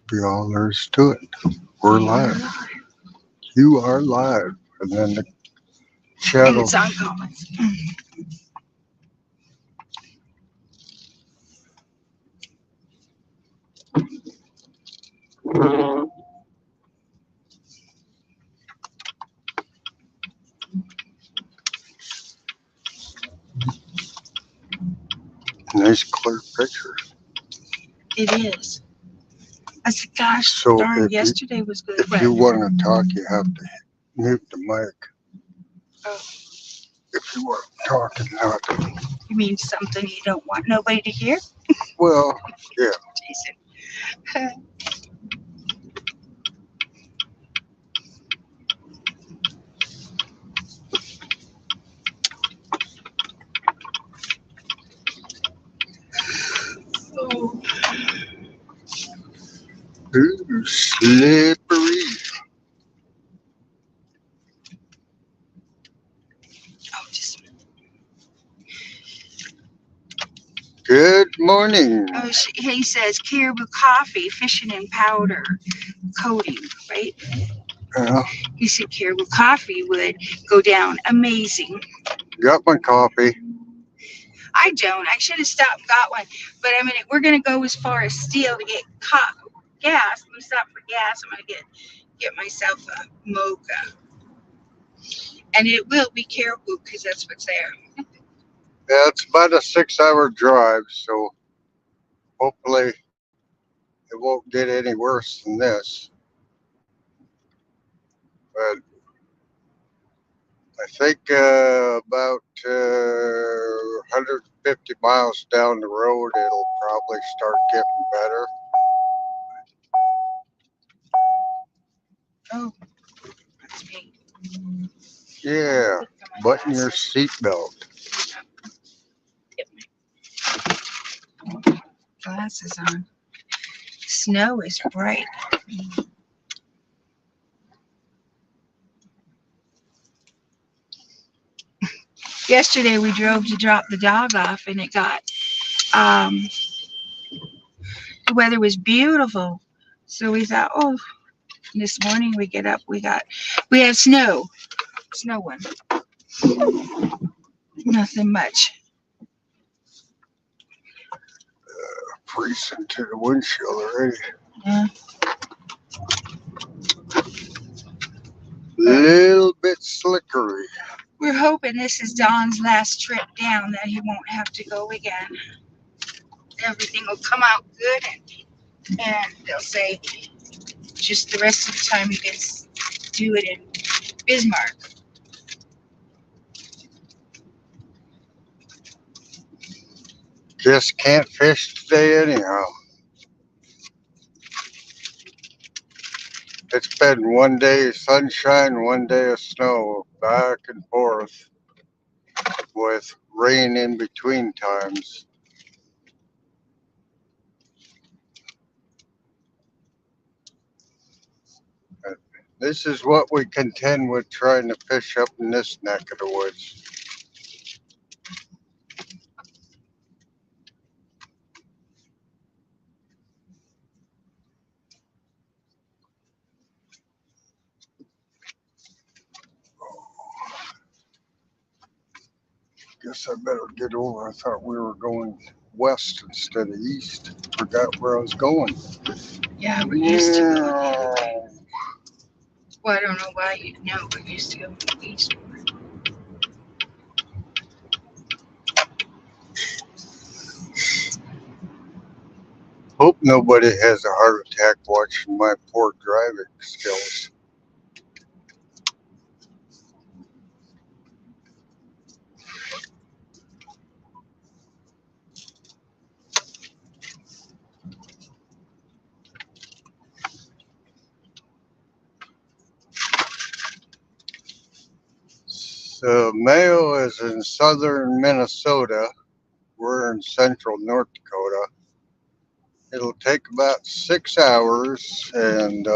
Be all there is to it. We're live. You are live. And then the chat And will. it's on comments. Nice clear picture. It is. I said, gosh, So darn, if you, yesterday was good. if you want to talk, you have to mute the mic. Oh. If you want to talk and not. You mean something you don't want nobody to hear? Well, yeah. Jason. Oh. Ooh, slippery. Oh, just. Good morning. Oh, he says caribou coffee, fishing and powder coating, right? Yeah, He said caribou coffee would go down amazing. got my coffee. I don't. I should have stopped and got one. But I mean, we're going to go as far as Steel to get gas. Let me stop for gas. I'm going to get myself a mocha. And it will be caribou because that's what's there. Yeah, it's about a 6-hour drive, so hopefully it won't get any worse than this. But I think about 150 miles down the road, it'll probably start getting better. Oh, that's me. Yeah, button your seatbelt. Get my glasses on. Snow is bright. Yesterday we drove to drop the dog off and it got the weather was beautiful. So we thought, oh, this morning we get up, we have snow. Snowing. Nothing much. Freezing to the windshield already. Yeah. Little bit slickery. We're hoping this is Don's last trip down, that he won't have to go again. Everything will come out good, and they'll say just the rest of the time he gets to do it in Bismarck. Just can't fish today anyhow. It's been one day of sunshine, one day of snow, back and forth, with rain in between times. This is what we contend with trying to fish up in this neck of the woods. Guess I better get over. I thought we were going west instead of east. Forgot where I was going. Yeah, we used to go the other way. Well, I don't know why you'd know, but we used to go eastward. Hope nobody has a heart attack watching my poor driving skills. So Mayo is in southern Minnesota. We're in central North Dakota. It'll take about 6 hours, and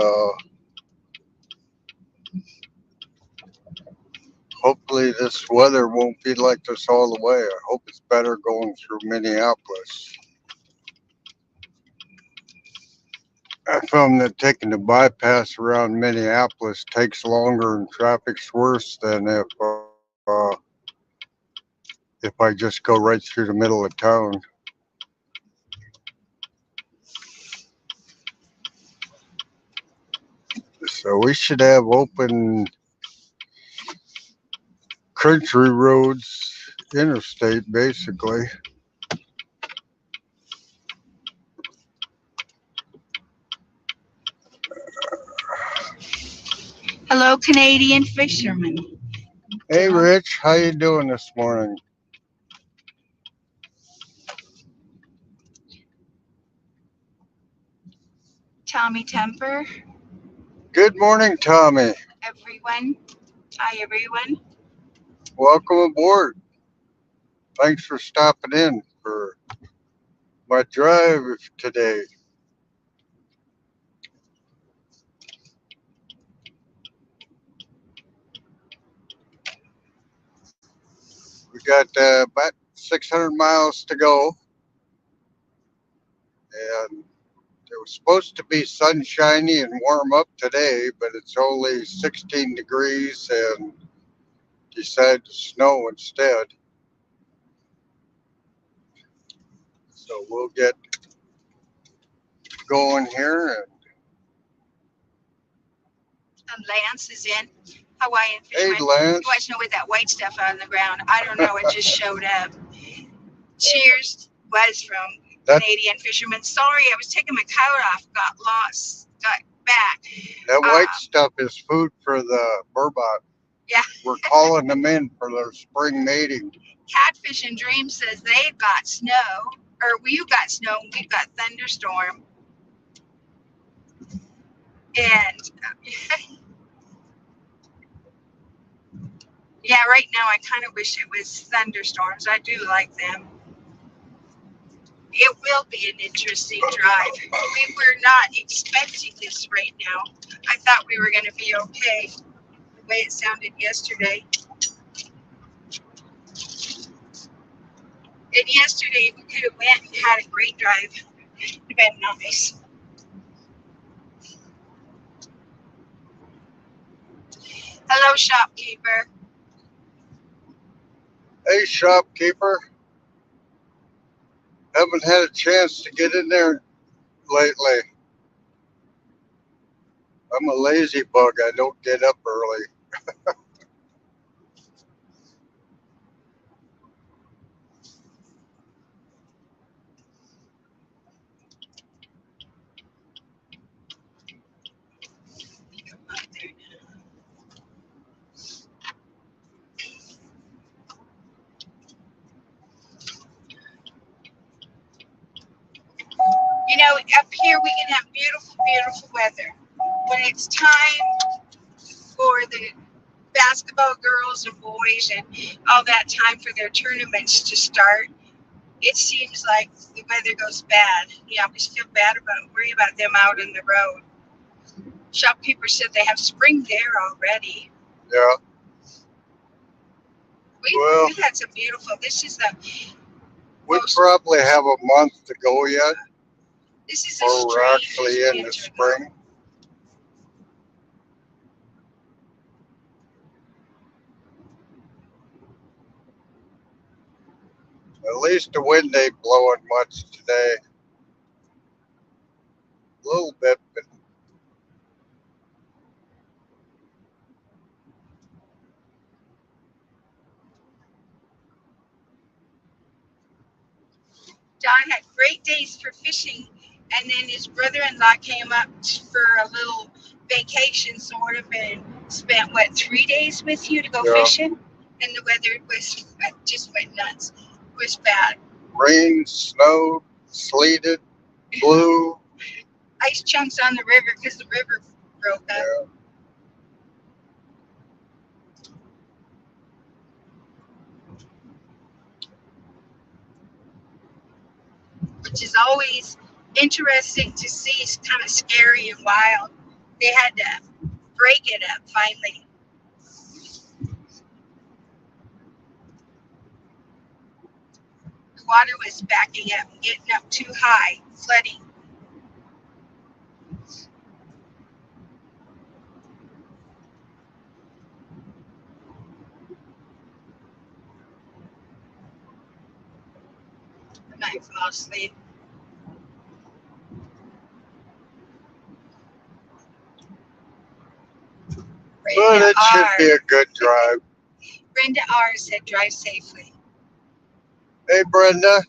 hopefully this weather won't be like this all the way. I hope it's better going through Minneapolis. I found that taking the bypass around Minneapolis takes longer and traffic's worse than if I just go right through the middle of town. So we should have open country roads, interstate basically. Hello, Canadian fishermen. Hey Rich, how you doing this morning? Tommy Temper, Good morning, Tommy. everyone. Hi, everyone. Welcome aboard. Thanks for stopping in for my drive today. We got about 600 miles to go, and it was supposed to be sunshiny and warm up today, but it's only 16 degrees and decided to snow instead. So we'll get going here. And Lance is in. Hawaiian Hey, fisherman. Lance. You want to know what that white stuff on the ground? I don't know. It just showed up. Cheers was from That, Canadian fisherman. Sorry, I was taking my coat off. Got lost. Got back. that white stuff is food for the burbot. Yeah. We're calling them in for their spring mating. Catfish and Dream says they've got snow, or we've got snow, and we've got thunderstorm. And yeah, right now I kind of wish it was thunderstorms. I do like them. It will be an interesting drive. We were not expecting this right now. I thought we were going to be okay the way it sounded yesterday. And yesterday we could have went and had a great drive. It would have been nice. Hello, shopkeeper. Hey, shopkeeper. Haven't had a chance to get in there lately. I'm a lazy bug. I don't get up early. You know, up here we can have beautiful, beautiful weather. When it's time for the basketball girls and boys and all that time for their tournaments to start, it seems like the weather goes bad. You always feel bad worry about them out on the road. Shopkeeper said they have spring there already. Yeah. We've had some beautiful. This is the. We probably have a month to go yet. This is or we're actually in the spring. At least the wind ain't blowing much today. A little bit, but John had great days for fishing, and then his brother-in-law came up for a little vacation, sort of, and spent 3 days with you to go fishing, and the weather was just went nuts. It was bad. Rain, snowed, sleeted, blew. Ice chunks on the river because the river broke up. Yeah. Which is always interesting to see. It's kind of scary and wild. They had to break it up finally. The water was backing up and getting up too high, flooding. Might fall asleep. But Brenda it should R. be a good drive. Brenda R. said drive safely. Hey, Brenda,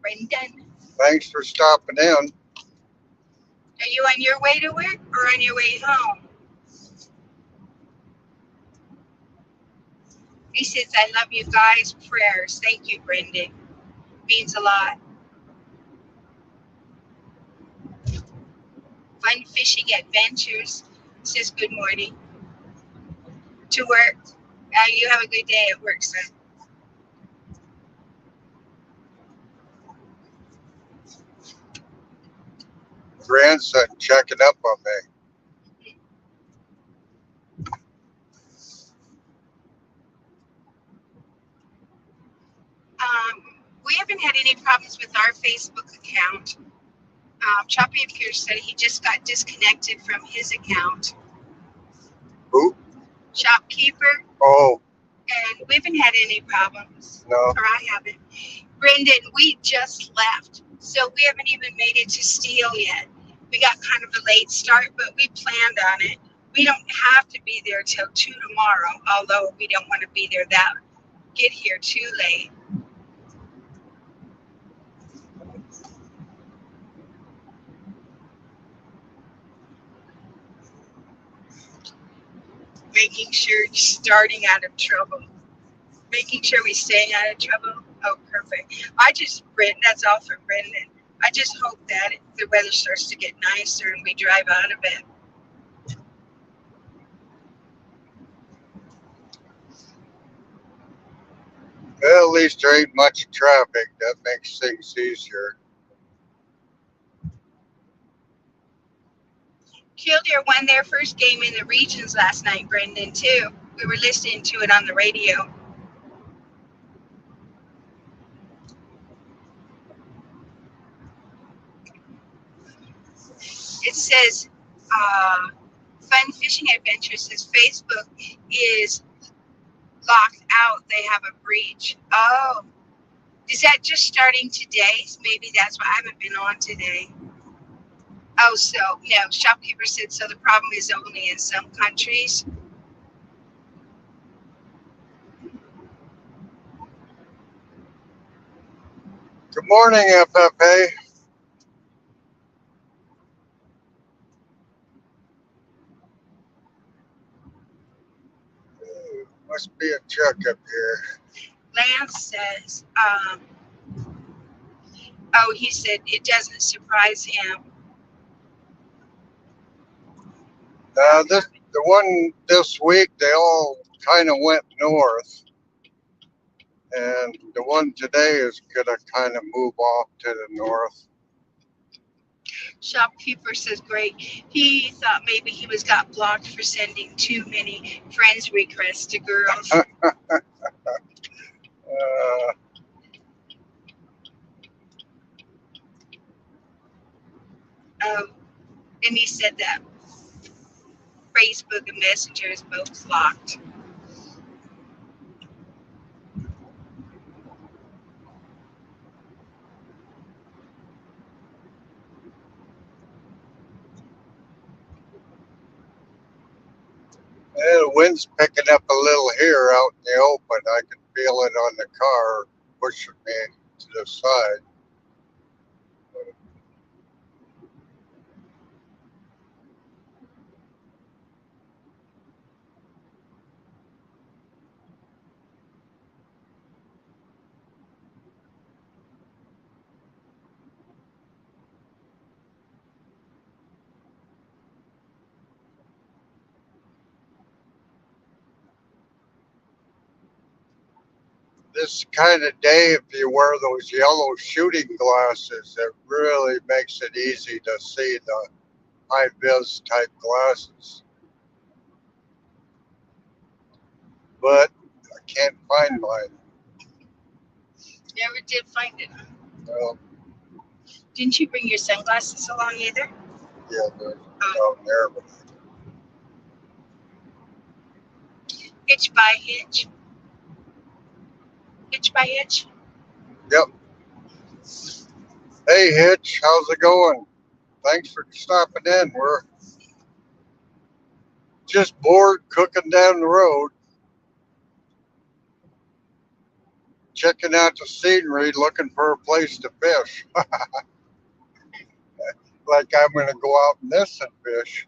Brendan, thanks for stopping in. are you on your way to work or on your way home? He says, I love you guys. Prayers. Thank you, Brendan. Means a lot. Fun fishing adventures. Says good morning. To work. You have a good day at work, son. Grandson checking up on me. We haven't had any problems with our Facebook account. Choppy and Pierce said he just got disconnected from his account. Who? Shopkeeper. Oh, And we haven't had any problems. no. Or I haven't. Brendan, we just left. So we haven't even made it to Steel yet. We got kind of a late start, but we planned on it. We don't have to be there till 2 tomorrow, although we don't want to be there get here too late. Making sure starting out of trouble. Making sure we staying out of trouble. Oh, perfect. That's all for Brendan. I just hope that the weather starts to get nicer and we drive out of it. Well, at least there ain't much traffic. That makes things easier. Killdeer won their first game in the regions last night, Brendan, too. We were listening to it on the radio. It says, Fun Fishing Adventures says Facebook is locked out. They have a breach. Oh, is that just starting today? Maybe that's why I haven't been on today. Oh, so, no, shopkeeper said, so the problem is only in some countries. Good morning, FFA. Must be a truck up here. Lance says, he said it doesn't surprise him. The one this week, they all kind of went north. And the one today is going to kind of move off to the north. Shopkeeper says great. He thought maybe he got blocked for sending too many friends requests to girls. And he said that Facebook and Messenger is both locked. The wind's picking up a little here out in the open. I can feel it on the car pushing me to the side. This kind of day, if you wear those yellow shooting glasses, it really makes it easy to see the high vis type glasses. But I can't find mine. Never did find it. Well, Didn't you bring your sunglasses along either? yeah, they're down there. But Hitch by hitch. Hitch by hitch. yep. Hey Hitch, how's it going? Thanks for stopping in. We're just bored cooking down the road, checking out the scenery, looking for a place to fish. Like I'm going to go out in this and fish.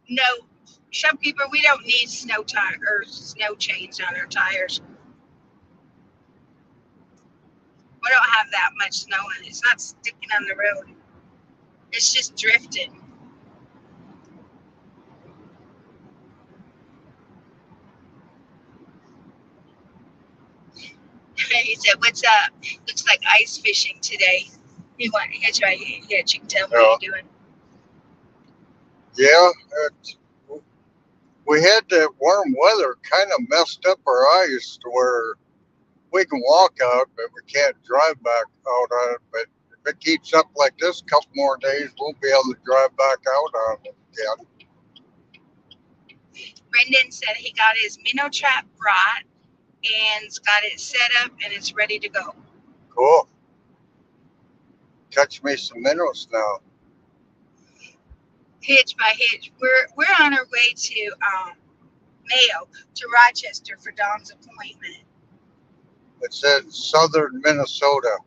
No, shopkeeper, we don't need snow tire or snow chains on our tires. We don't have that much snow and it's not sticking on the road. It's just drifting. He said, "What's up? Looks like ice fishing today." You want to hitch right here? Yeah, you can tell me what you're doing. Yeah, we had that warm weather kind of messed up our ice to where we can walk out, but we can't drive back out on it. But if it keeps up like this, a couple more days, we'll be able to drive back out on it again. Brendan said he got his minnow trap brought and's got it set up and it's ready to go. Cool. Catch me some minnows now. Hitch by hitch, we're on our way to Mayo to Rochester for Dawn's appointment. It's in southern Minnesota.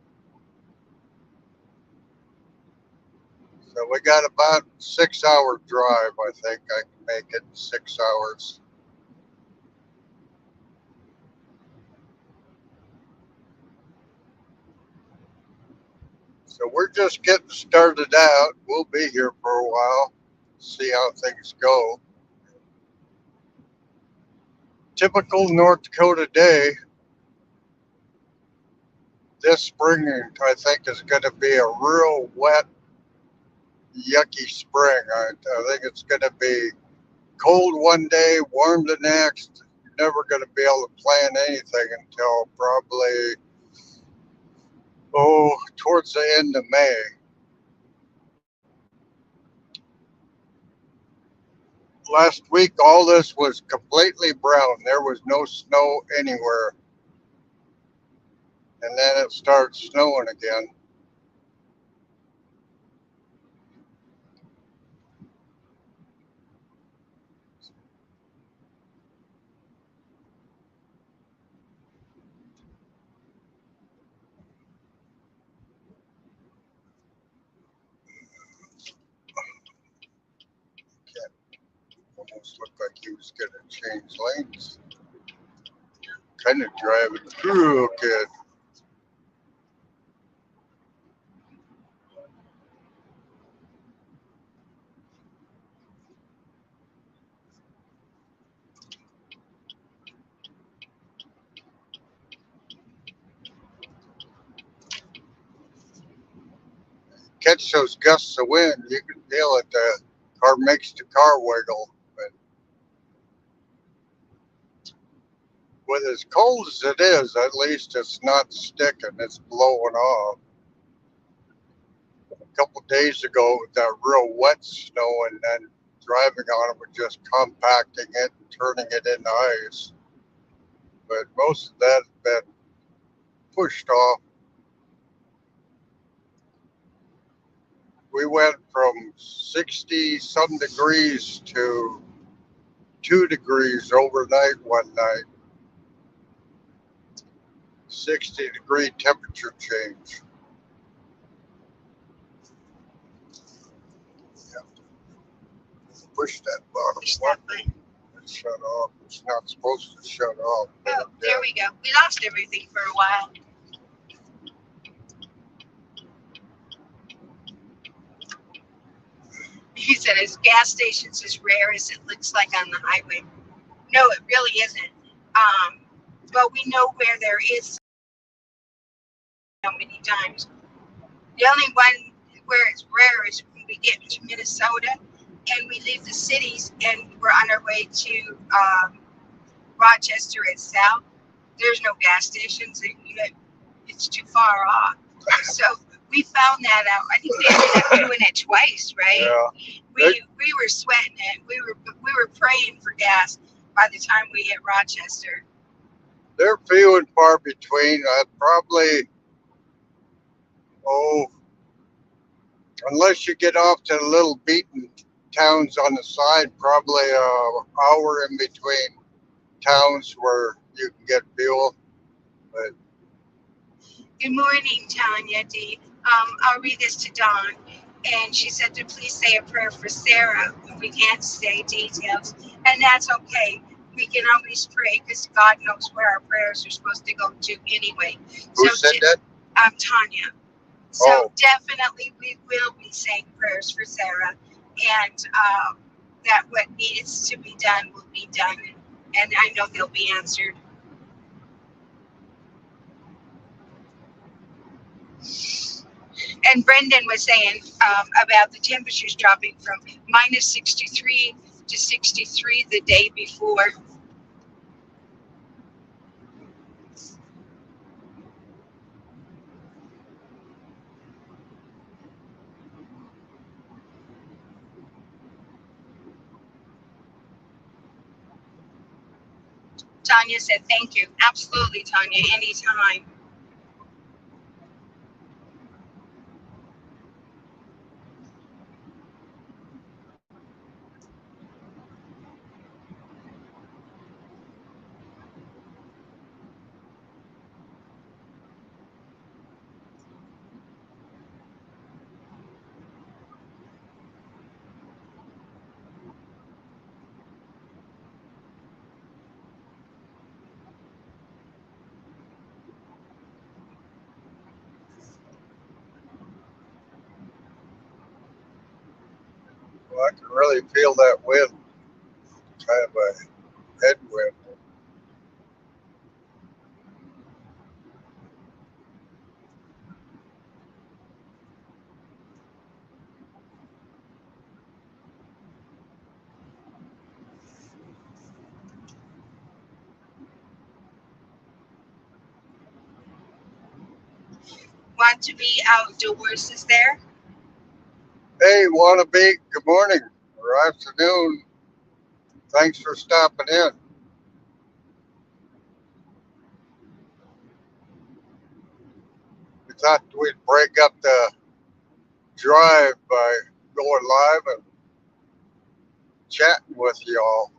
So we got about 6 hour drive. I think I can make it in 6 hours. So we're just getting started out. We'll be here for a while, see how things go. Typical North Dakota day. This spring, I think, is going to be a real wet, yucky spring. I think it's going to be cold one day, warm the next. You're never going to be able to plan anything until probably, towards the end of May. Last week, all this was completely brown. There was no snow anywhere. And then it starts snowing again. Almost looked like he was going to change lanes. Kind of driving through okay. Catch those gusts of wind, you can feel it. The car makes the car wiggle. But with as cold as it is, at least it's not sticking, it's blowing off. A couple days ago, with that real wet snow, and then driving on it was just compacting it and turning it into ice. But most of that has been pushed off. We went from 60 some degrees to 2 degrees overnight one night. 60-degree temperature change. Yeah. Push that bottom button. It shut off. It's not supposed to shut off. Oh, there we go. We lost everything for a while. He said his gas station's as rare as it looks like on the highway. No, it really isn't. But we know where there is so many times. The only one where it's rare is when we get into Minnesota and we leave the cities and we're on our way to Rochester itself. There's no gas stations. It's too far off. So we found that out. I think we ended up doing it twice, right? Yeah. We were sweating it. We were praying for gas. by the time we hit Rochester. They're few and far between. Probably, oh, unless you get off to the little beaten towns on the side, probably an hour in between towns where you can get fuel. But Good morning, Tanya D. I'll read this to Dawn. And she said to please say a prayer for Sarah. We can't say details, and that's okay. We can always pray because God knows where our prayers are supposed to go to anyway. who said that? Tanya. So definitely we will be saying prayers for Sarah, and that what needs to be done will be done, and I know they'll be answered. And Brendan was saying about the temperatures dropping from minus 63 to 63 the day before. Tanya said, thank you. Absolutely, Tanya, anytime. Well, I can really feel that wind, kind of a headwind. Want to be outdoors is there? Hey, wannabe, good morning or afternoon. Thanks for stopping in. We thought we'd break up the drive by going live and chatting with y'all.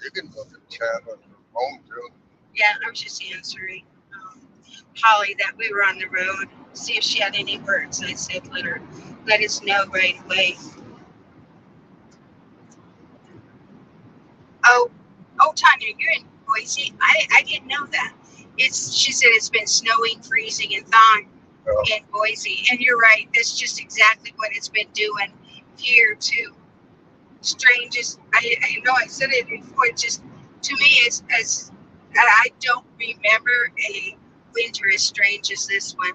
You can look at chat on your phone too. Yeah, I was just answering Holly that we were on the road. See if she had any birds. I said let us know right away. Oh, Tanya, you're in Boise. I didn't know that. She said it's been snowing, freezing, and thawing in Boise. And you're right. That's just exactly what it's been doing here too. Strangest. I know I said it before. It just to me it's as I don't remember a winter as strange as this one.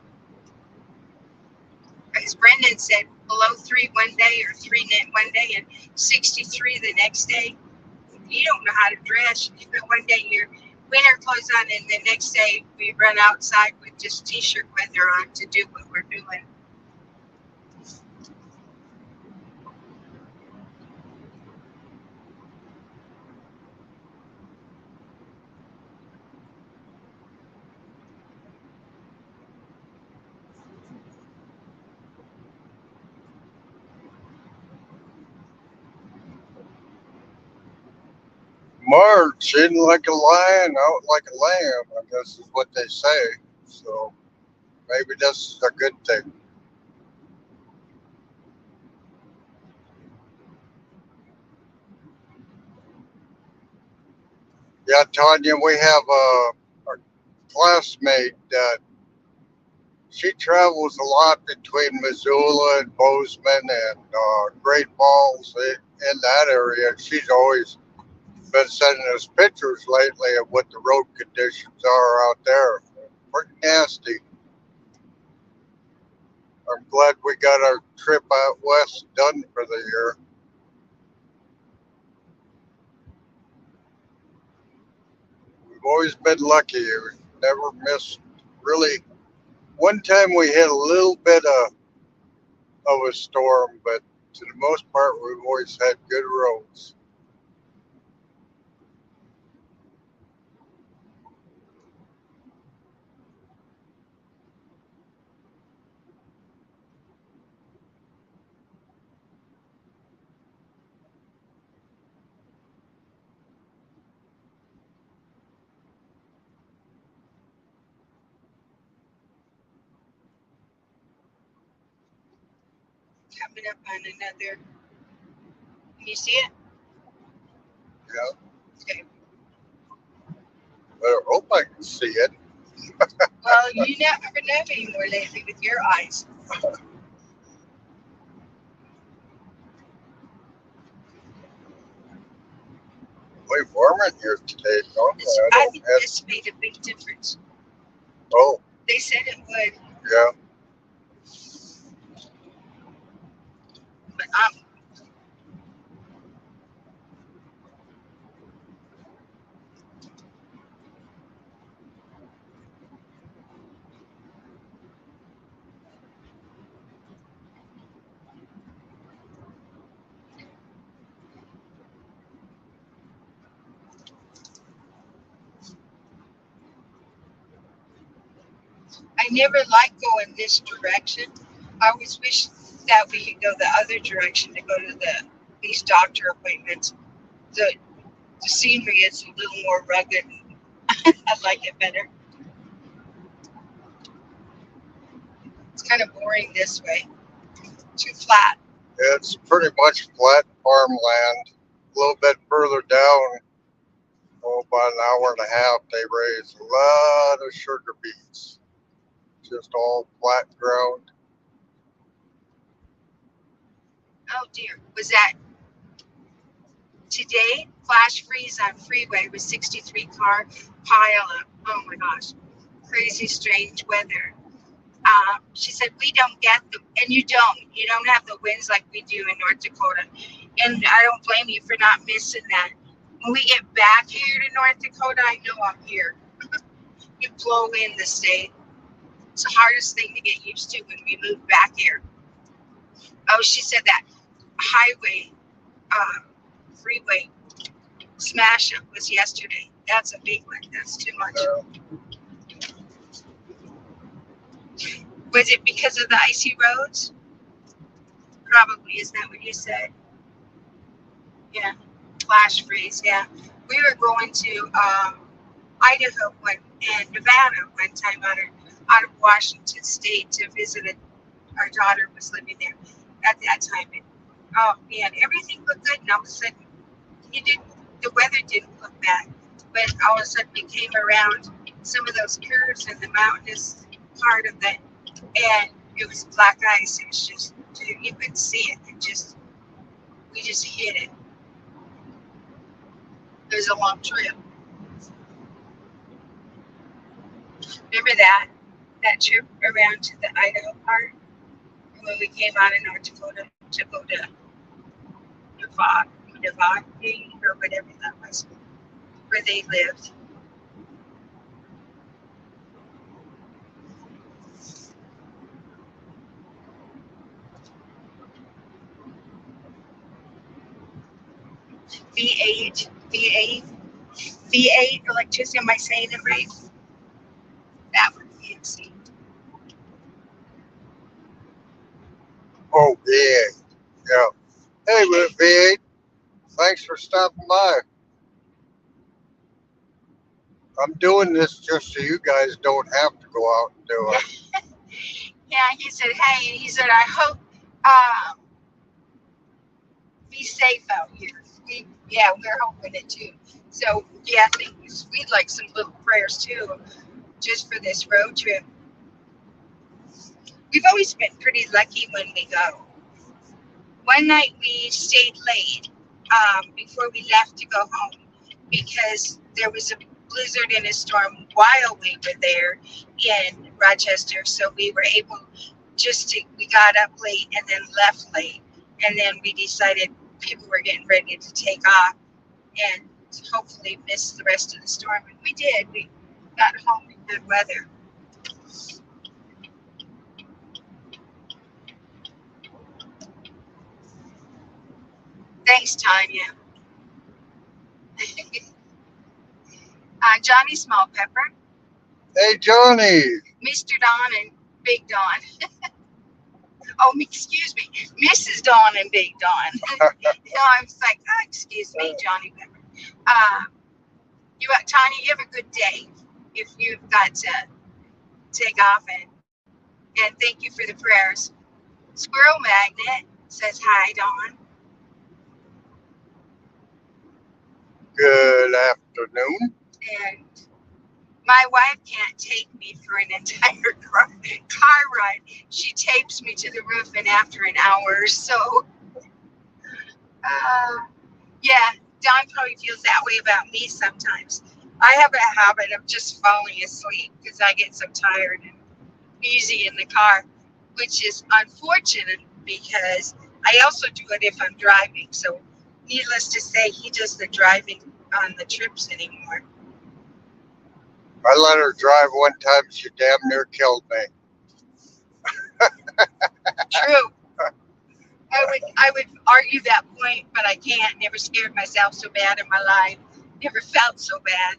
As Brendan said, below 3 one day or 3 one day and 63 the next day. You don't know how to dress. One day you're winter clothes on, and the next day we run outside with just t-shirt weather on to do what we're doing. March in like a lion, out like a lamb, I guess is what they say. So maybe that's a good thing. Yeah, Tanya, we have a classmate that she travels a lot between Missoula and Bozeman and Great Falls in that area. She's always been sending us pictures lately of what the road conditions are out there. Pretty nasty. I'm glad we got our trip out west done for the year. always been lucky. We've never missed really. One time we had a little bit of a storm, but to the most part, we've always had good roads. Coming up on another. Can you see it? Yeah, Okay. I hope I can see it. Well, you never know anymore lately with your eyes. Way warmer in here today. Normally, I I don't think have. this made a big difference. Oh, They said it would, yeah. but I never liked going this direction. I always wish that we could go the other direction to go to these doctor appointments. The the scenery is a little more rugged. I like it better. It's kind of boring this way. Too flat. It's pretty much flat farmland. A little bit further down, oh, about an hour and a half, they raise a lot of sugar beets. Just all flat ground. Oh dear. Was that today? Flash freeze on freeway with 63 car pile up. Oh my gosh. Crazy strange weather. She said we don't get them, and you don't have the winds like we do in North Dakota, and I don't blame you for not missing that. When we get back here to North Dakota, I know I'm here. You blow in the state. It's the hardest thing to get used to when we move back here. Oh, she said that highway, freeway smash up was yesterday. That's a big one. That's too much. Was it because of the icy roads? Probably. Isn't that what you said? Yeah. Flash freeze. Yeah. We were going to Idaho and Nevada one time out of Washington State to visit our daughter was living there at that time. And, oh man, everything looked good, and all of a sudden, the weather didn't look bad, but all of a sudden we came around some of those curves in the mountainous part of it, and it was black ice. It was just, you couldn't see it. We just hit it. It was a long trip. Remember that trip around to the Idaho part when we came out of North Dakota to go to Nevada, or whatever that was, where they lived. V8, V8, V8 electricity. Am I saying it right? That would be insane. Oh, V8. Yeah. Hey, V8. Thanks for stopping by. I'm doing this just so you guys don't have to go out and do it. Yeah, he said, hey, he said, I hope uh, be safe out here. We're hoping it too. So yeah, things we'd like some little prayers too, just for this road trip. We've always been pretty lucky when we go. One night we stayed late before we left to go home because there was a blizzard and a storm while we were there in Rochester. So we were able we got up late and then left late. And then we decided people were getting ready to take off. And hopefully miss the rest of the storm. And we did. We got home in good weather. Thanks, Tanya. Johnny Small Pepper, Hey, Johnny. Mr. Don and Big Don. Oh, excuse me, Mrs. Dawn and Big Dawn. I was like, oh, excuse me, Johnny Pepper. Tanya, you have a good day. If you've got to take off, and thank you for the prayers. Squirrel Magnet says hi, Dawn. Good afternoon. And my wife can't take me for an entire car ride. She tapes me to the roof, and after an hour or so, yeah, Don probably feels that way about me sometimes. I have a habit of just falling asleep because I get so tired and easy in the car, which is unfortunate because I also do it if I'm driving. So, needless to say, he does the driving on the trips anymore. I let her drive one time. She damn near killed me. True. I would argue that point, but I can't. Never scared myself so bad in my life. Never felt so bad.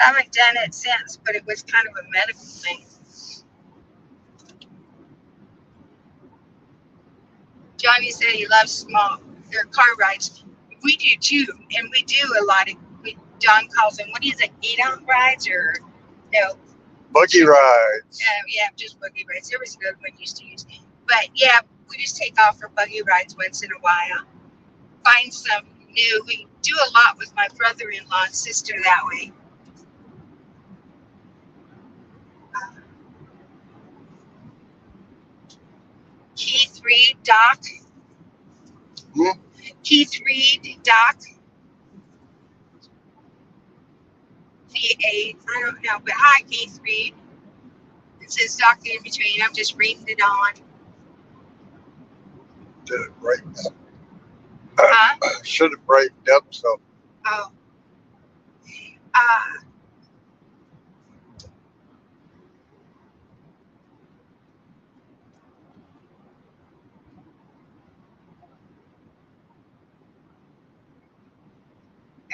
I haven't done it since, but it was kind of a medical thing. Johnny said he loves small car rides. We do too, and we do a lot of. Don calls them, what is it, get-out rides or no? Buggy rides. Yeah, just buggy rides. There was a good one used to use, but yeah, we just take off for buggy rides once in a while. Find some new. We do a lot with my brother-in-law and sister that way. Keith Reed, Doc. Keith Reed, Doc. VA. I don't know, but hi, Keith Reed. It says Doctor in between. I'm just reading it on. Did it brighten up? Huh? Should have brightened up so. Oh.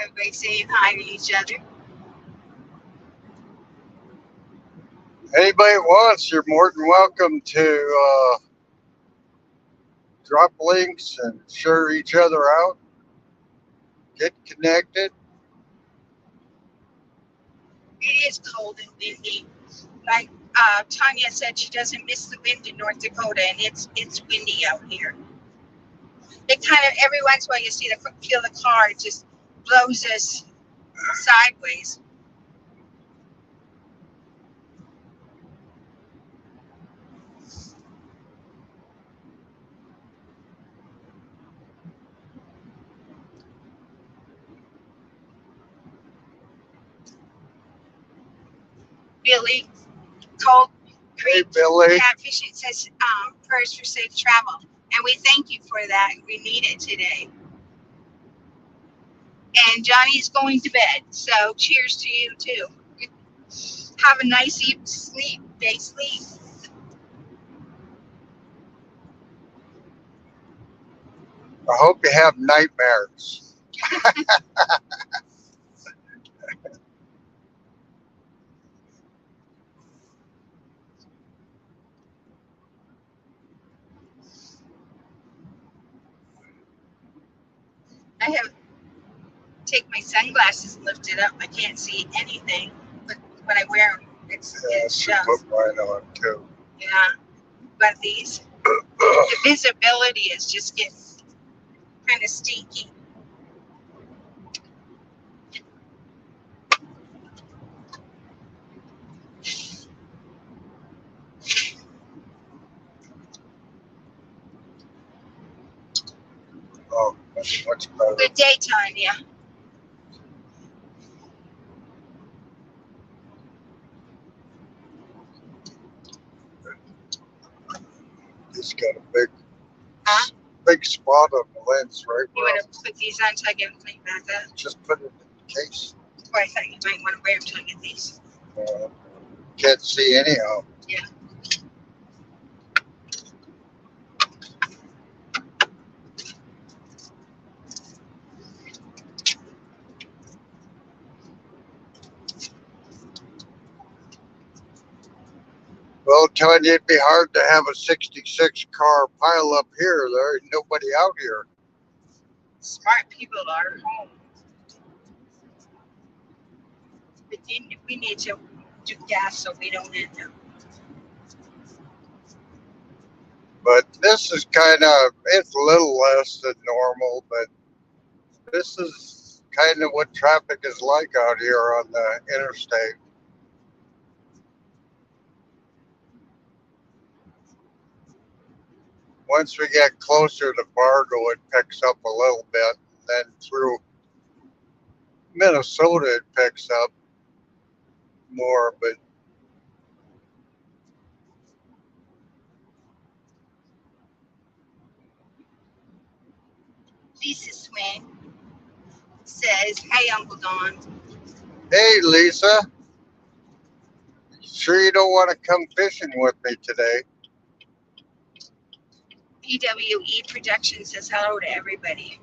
Everybody saying hi to each other. Anybody wants, you're more than welcome to drop links and share each other out. Get connected. It is cold and windy. Like Tanya said, she doesn't miss the wind in North Dakota, and it's windy out here. It kind of every once in a while you feel the car, it just blows us sideways. Billy, Cold Creek, Hey, Billy. Catfishing says prayers for safe travel, and we thank you for that. We need it today. And Johnny's going to bed, so cheers to you too. Have a nice day sleep. I hope you have nightmares. I have take my sunglasses lifted up. I can't see anything, but when I wear them, it Should shows. put mine on too. Yeah, but the visibility is just getting kind of stinky. Oh, that's much better. Good day, Tanya. He's got a big big spot on the lens right You where want to put these on till I get them cleaned back up? just put it in the case. Or I thought you might want to wear them till I get these. Can't see anyhow. Yeah. Well, telling you it'd be hard to have a 66 car pile up here. There ain't nobody out here. Smart people are home. But we need to do gas so we don't end up. But this is kind of, it's a little less than normal, but this is kind of what traffic is like out here on the interstate. Once we get closer to Fargo, it picks up a little bit. Then through Minnesota, it picks up more, but Lisa Swin says, "Hey, Uncle Don." hey, Lisa, sure you don't want to come fishing with me today? PWE Production says hello to everybody.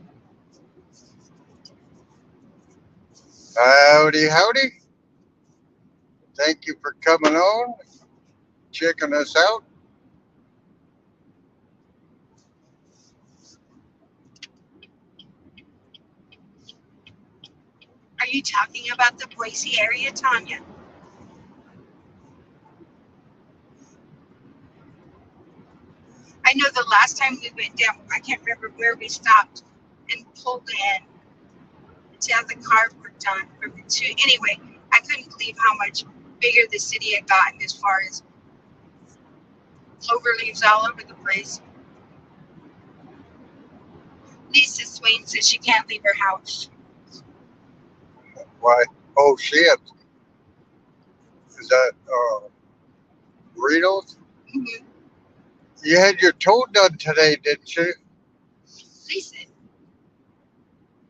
Howdy, howdy. Thank you for coming on, checking us out. Are you talking about the Boise area, Tanya? I know the last time we went down, I can't remember where we stopped and pulled in to have the car worked on. Anyway, I couldn't believe how much bigger the city had gotten as far as clover leaves all over the place. Lisa Swain says she can't leave her house. Why? Oh, shit. Is that burritos? Mm-hmm. You had your toe done today, didn't you? Lisa,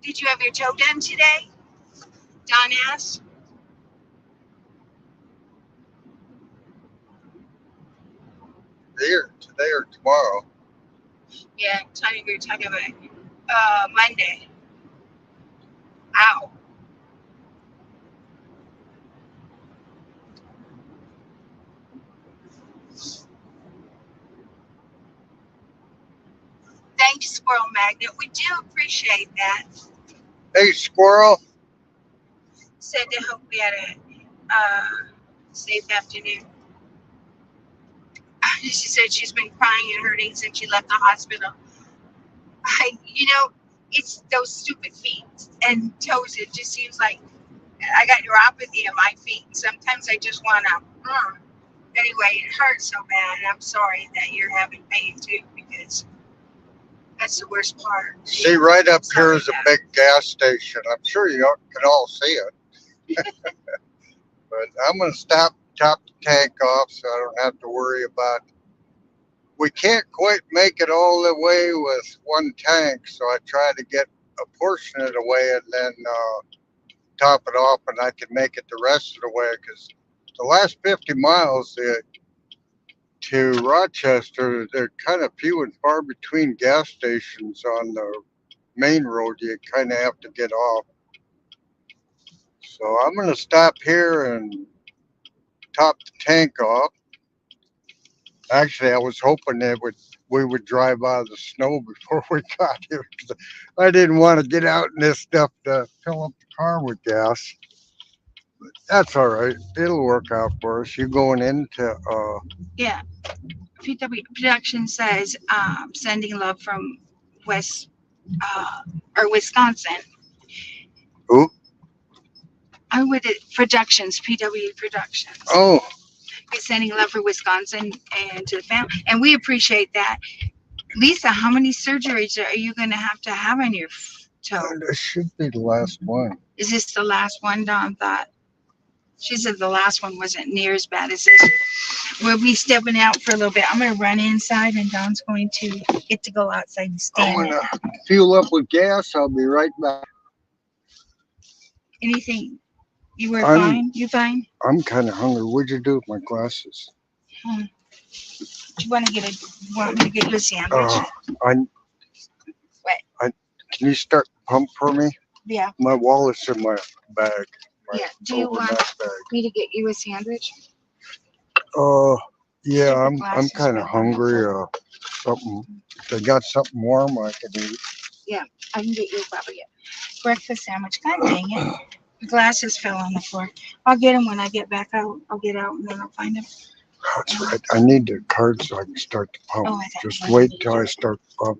did you have your toe done today? Don asked. Here, today or tomorrow? Yeah, Tanya, we were talking about Monday. Ow. Thank you, Squirrel Magnet. We do appreciate that. Hey, squirrel. Said to hope we had a safe afternoon. She said she's been crying and hurting since she left the hospital. It's those stupid feet and toes. It just seems like I got neuropathy in my feet. Sometimes I just want to. Anyway, it hurts so bad. And I'm sorry that you're having pain too, because that's the worst part. See, right up here is a big gas station. I'm sure you can all see it. But I'm going to top the tank off so I don't have to worry about it. We can't quite make it all the way with one tank, so I try to get a portion of the way and then top it off, and I can make it the rest of the way, because the last 50 miles to Rochester, they're kind of few and far between gas stations on the main road. You kind of have to get off. So I'm going to stop here and top the tank off. Actually, I was hoping that we would drive out of the snow before we got here, because I didn't want to get out in this stuff to fill up the car with gas. But that's all right. It'll work out for us. You going into Yeah. PW Production says sending love from Wisconsin. who? I'm with it. Productions, PW Productions. Oh, He's sending love for Wisconsin and to the family, and we appreciate that. Lisa, how many surgeries are you going to have on your toe? this should be the last one. Is this the last one, Don thought? She said the last one wasn't near as bad as this. We'll be stepping out for a little bit. I'm gonna run inside, and Don's going to get to go outside and I'm stand. gonna fuel up with gas. I'll be right back. Anything? You were I'm fine? You fine? I'm kind of hungry. What'd you do with my glasses? Do you want to get a? Want me to get you a sandwich? I What? Can you start the pump for me? Yeah. My wallet's in my bag. My Yeah. Do you want overnight bag. me to get you a sandwich? Yeah, Your I'm glasses kind of are on the hungry. floor. Something. They got something warm I can eat. Yeah, I can get you probably a breakfast sandwich. God dang it. The glasses fell on the floor. I'll get them when I get back out. I'll get out and then I'll find them. That's right. I need the card so I can start the pump. Oh, I thought Just you wait wanted till to I do it. start the pump.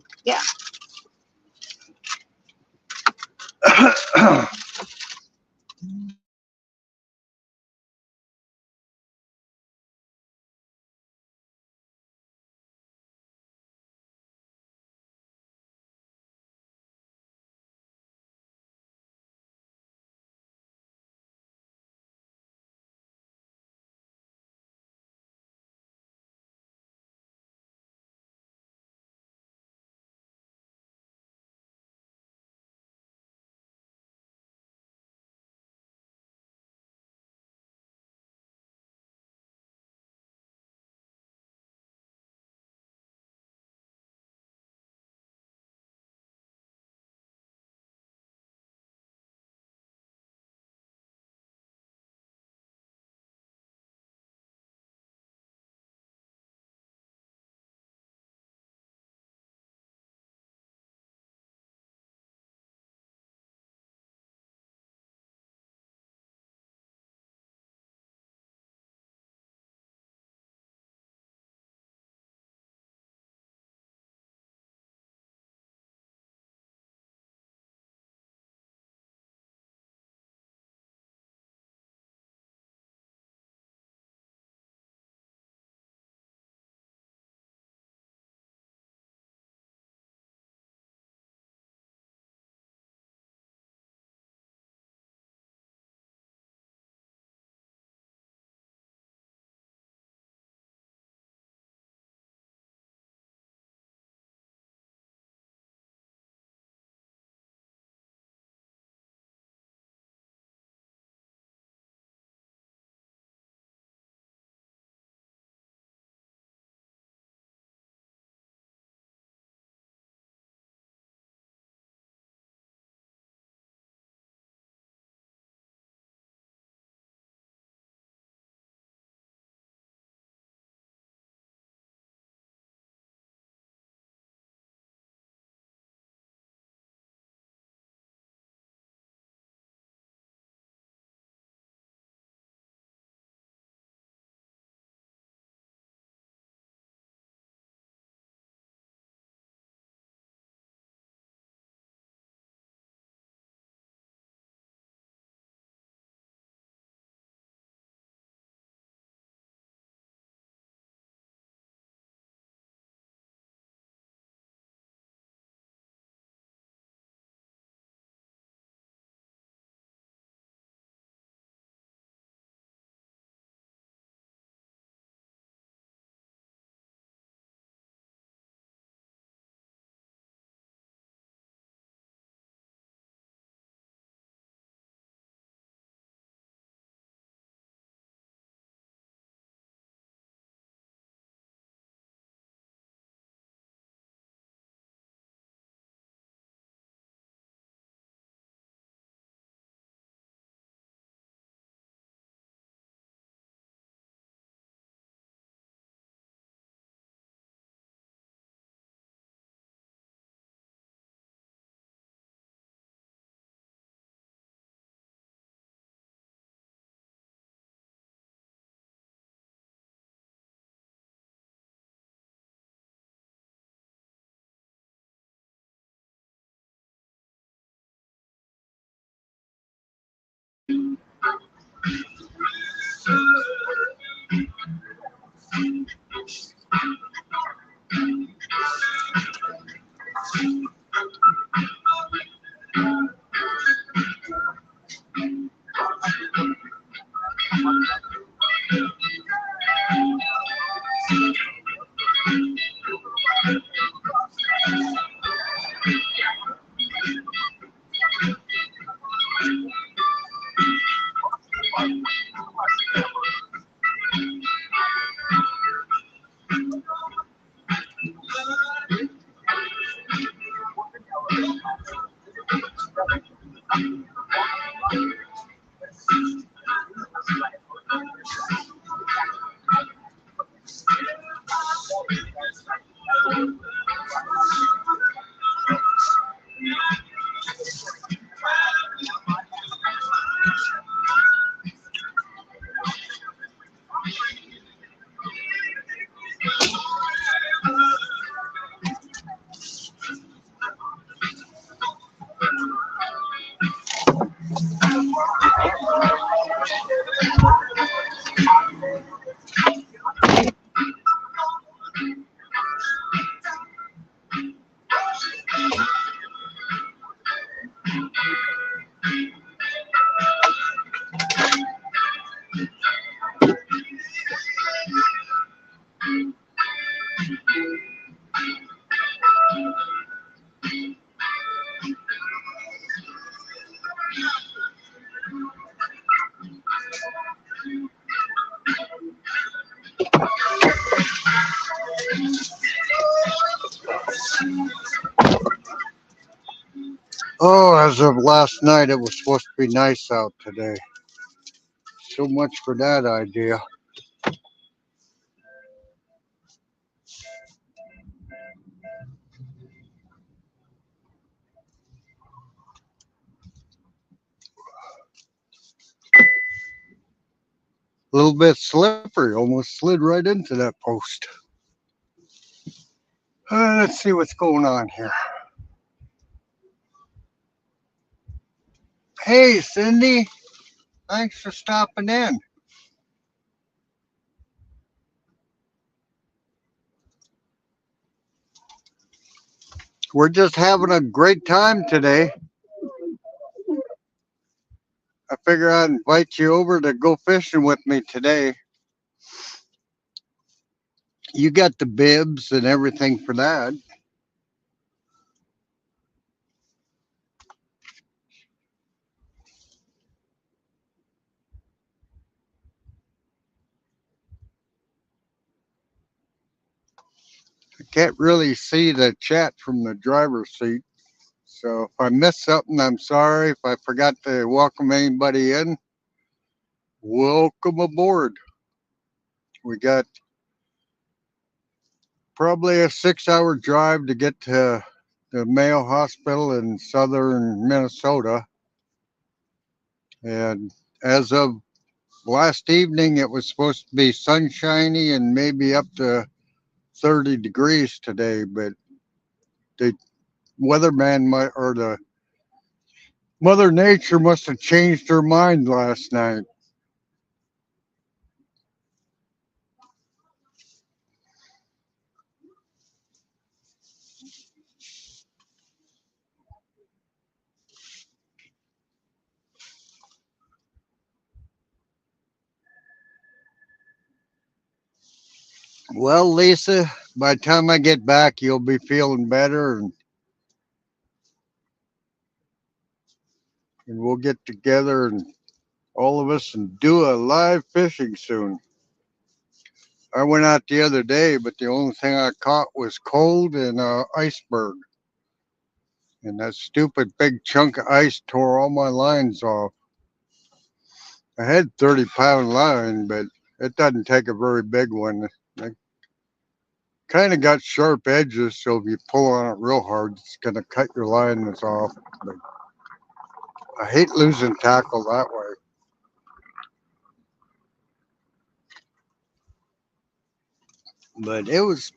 Oh, as of last night, it was supposed to be nice out today. So much for that idea. A little bit slippery, almost slid right into that post. Let's see what's going on here. Hey, Cindy, thanks for stopping in. We're just having a great time today. I figure I'd invite you over to go fishing with me today. You got the bibs and everything for that. I can't really see the chat from the driver's seat. So if I missed something, I'm sorry. If I forgot to welcome anybody in, welcome aboard. We got probably a 6-hour drive to get to the Mayo Hospital in southern Minnesota. And as of last evening, it was supposed to be sunshiny and maybe up to 30 degrees today, but the weatherman might, or the Mother Nature must have changed her mind last night. Well, Lisa, by the time I get back, you'll be feeling better, and we'll get together and all of us and do a live fishing soon. I went out the other day, but the only thing I caught was cold and iceberg. And that stupid big chunk of ice tore all my lines off. I had 30-pound line, but it doesn't take a very big one. I kind of got sharp edges, so if you pull on it real hard, it's going to cut your lines off. But I hate losing tackle that way. But it was,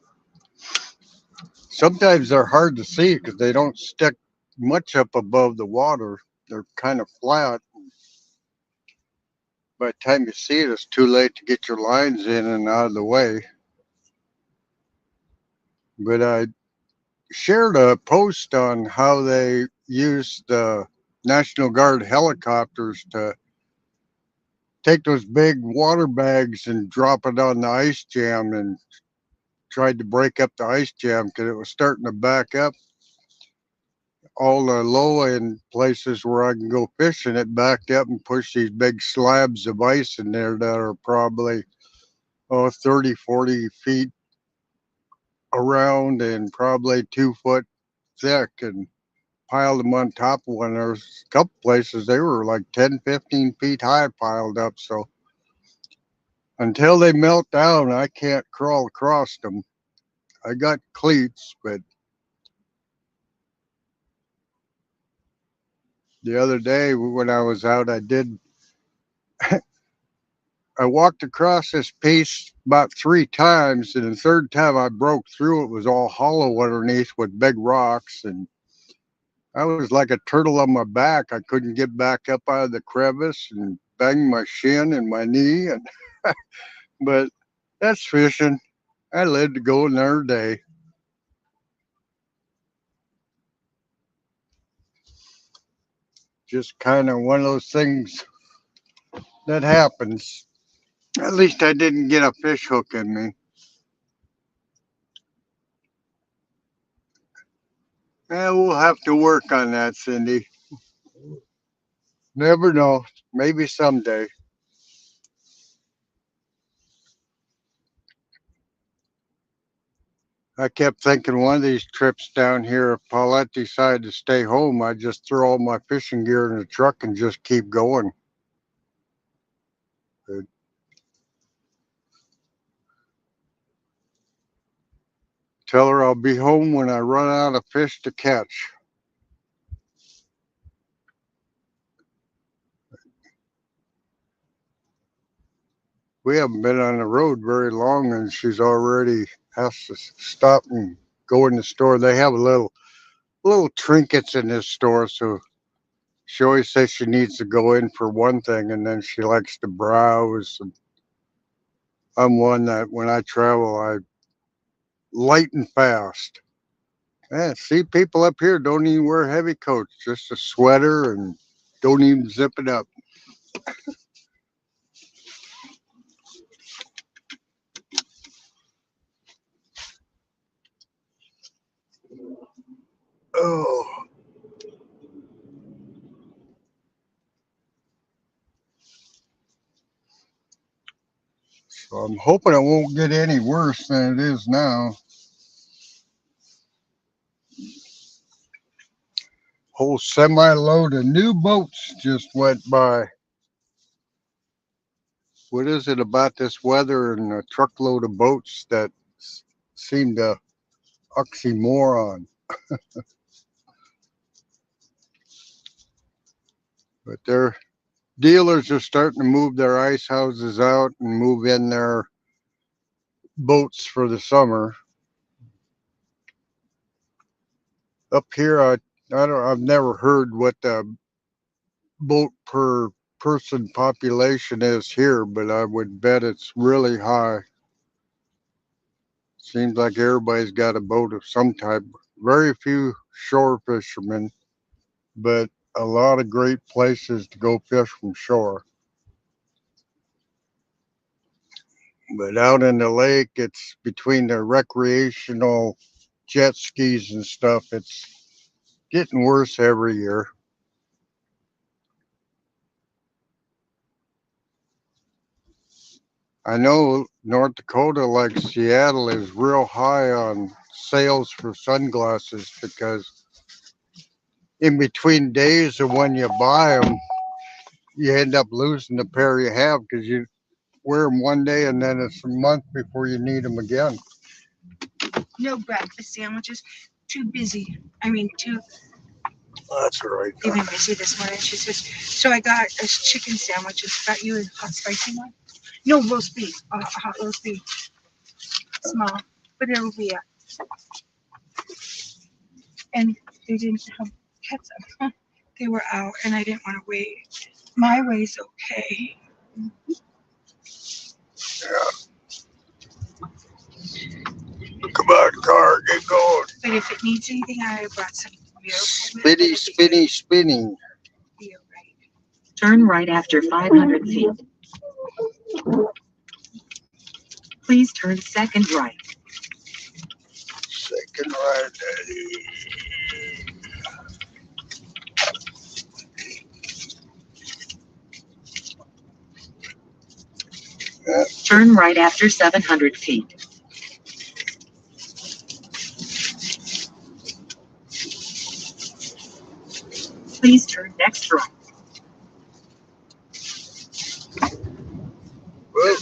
sometimes they're hard to see because they don't stick much up above the water. They're kind of flat. By the time you see it, it's too late to get your lines in and out of the way. But I shared a post on how they use the National Guard helicopters to take those big water bags and drop it on the ice jam, and tried to break up the ice jam because it was starting to back up. all the low end places where I can go fishing, it backed up and pushed these big slabs of ice in there that are probably 30, 40 feet around and probably 2 foot thick, and piled them on top of one. There's a couple places they were like 10, 15 feet high piled up. So until they melt down, I can't crawl across them. I got cleats, but the other day when I was out, I walked across this piece about 3 times, and the third time I broke through, it was all hollow underneath with big rocks, and I was like a turtle on my back. I couldn't get back up out of the crevice and banged my shin and my knee, and but that's fishing. I lived to go another day. Just kind of one of those things that happens. At least I didn't get a fish hook in me. We'll have to work on that, Cindy. Never know. Maybe someday. I kept thinking one of these trips down here, if Paulette decided to stay home, I'd just throw all my fishing gear in the truck and just keep going. But tell her I'll be home when I run out of fish to catch. We haven't been on the road very long, and she's already has to stop and go in the store. They have little trinkets in this store, so she always says she needs to go in for one thing, and then she likes to browse. And I'm one that when I travel, I light and fast. Yeah, see, people up here don't even wear heavy coats, just a sweater, and don't even zip it up. Oh, so I'm hoping it won't get any worse than it is now. Whole semi load of new boats just went by. What is it about this weather and a truckload of boats that seem to oxymoron? But their dealers are starting to move their ice houses out and move in their boats for the summer. Up here, I've never heard what the boat per person population is here, but I would bet it's really high. Seems like everybody's got a boat of some type. Very few shore fishermen, but a lot of great places to go fish from shore. But out in the lake, it's between the recreational jet skis and stuff. It's getting worse every year. I know North Dakota, like Seattle, is real high on sales for sunglasses because in between days of when you buy them, you end up losing the pair you have because you wear them one day and then it's a month before you need them again. No breakfast sandwiches. Too busy. I mean, That's right. they've been busy this morning. She says, so I got a chicken sandwiches. Got you a hot spicy one? No, roast beef. Hot roast beef. Small. But it'll be a. And they didn't have ketchup. They were out and I didn't want to wait. My way's okay. Yeah. Come on, car, get going. But if it needs anything, I brought some milk. Spinny, spinny, spinning. Be all right. Turn right after 500 feet. Please turn second right. Second right. Turn right after 700 feet. Please turn next right. Well,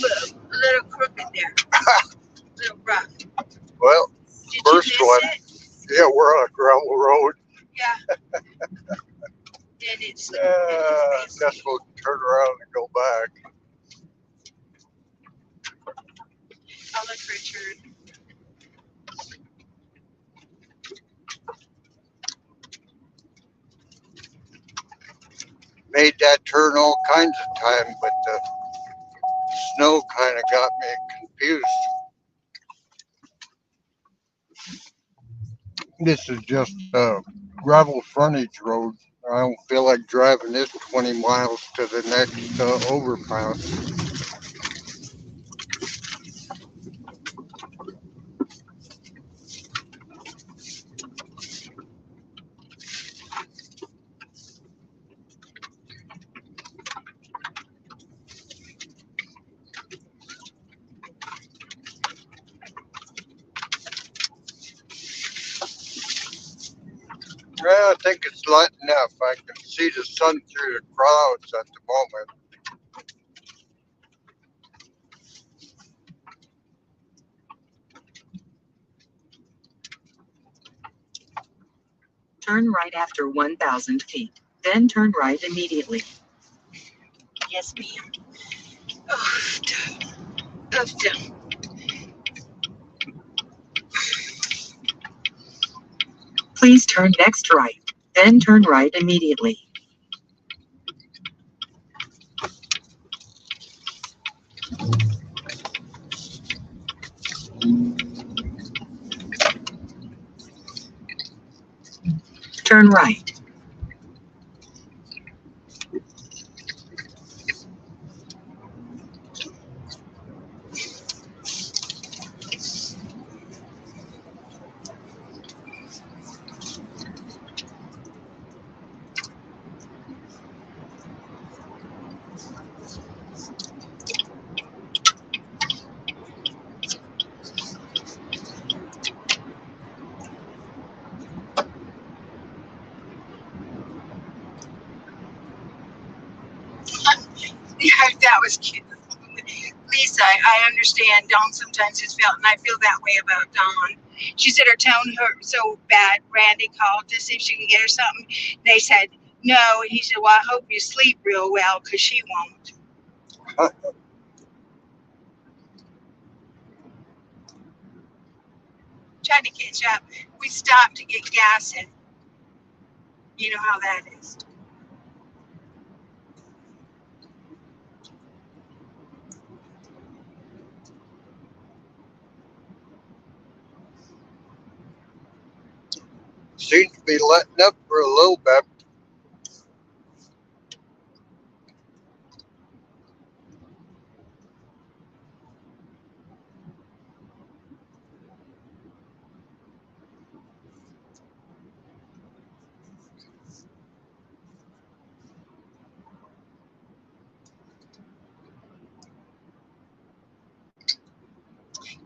Look, a little crooked there. A little rough. well, Did first you miss one. it? Yeah, we're on a gravel road. Yeah. Then it's slipped in his face. Guess we'll turn around and go back. I'll look for a turn. Made that turn all kinds of time, but the snow kind of got me confused. This is just a gravel frontage road. I don't feel like driving this 20 miles to the next overpass. Yeah, I think it's lighting up. I can see the sun through the clouds at the moment. Turn right after 1,000 feet. Then turn right immediately. Yes, ma'am. Oh, done. Please turn next right. Then turn right immediately. Turn right. Yeah, that was cute. Lisa, I understand Dawn sometimes has felt, and I feel that way about Dawn. She said her tongue hurt so bad. Randy called to see if she could get her something. They said no, and he said, "Well, I hope you sleep real well, because she won't." Trying to catch up. We stopped to get gas, and you know how that is. Seems to be letting up for a little bit.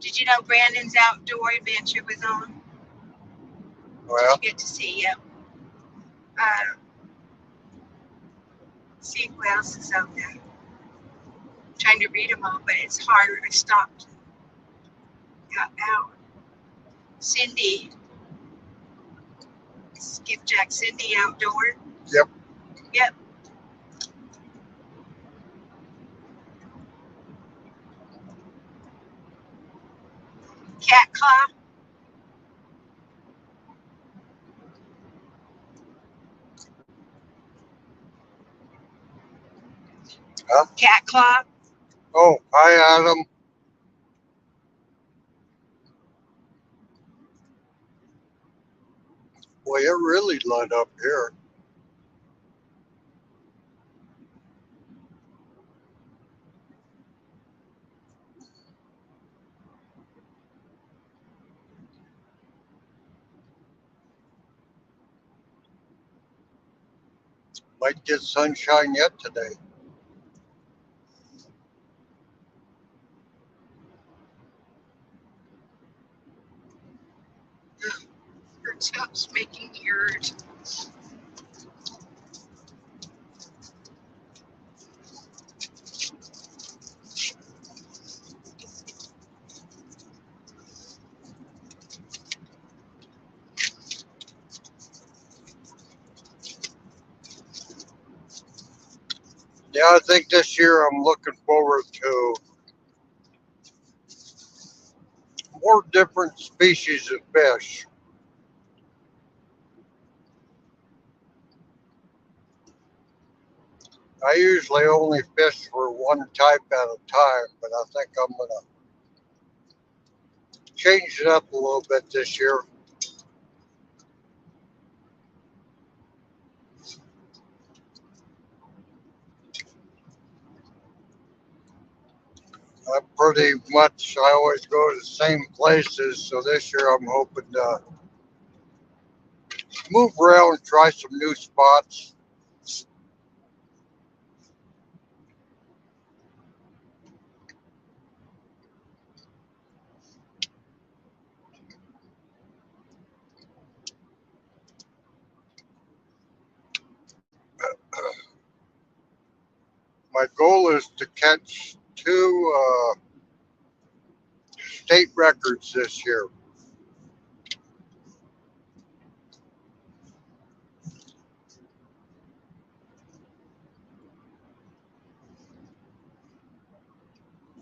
Did you know Brandon's outdoor adventure was on? Well, Did you get to see you? Uh, see who else is out there. Trying to read them all, but it's hard. I stopped. Got out. Cindy, Skipjack Cindy outdoor. yep. Yep. Cat Claw. Huh? Cat Claw. Oh, hi, Adam. Boy, it really lit up here. Might get sunshine yet today. It's making yours. Yeah, I think this year I'm looking forward to more different species of fish. I usually only fish for one type at a time, but I think I'm gonna change it up a little bit this year. I always go to the same places, so this year I'm hoping to move around, try some new spots. My goal is to catch two state records this year.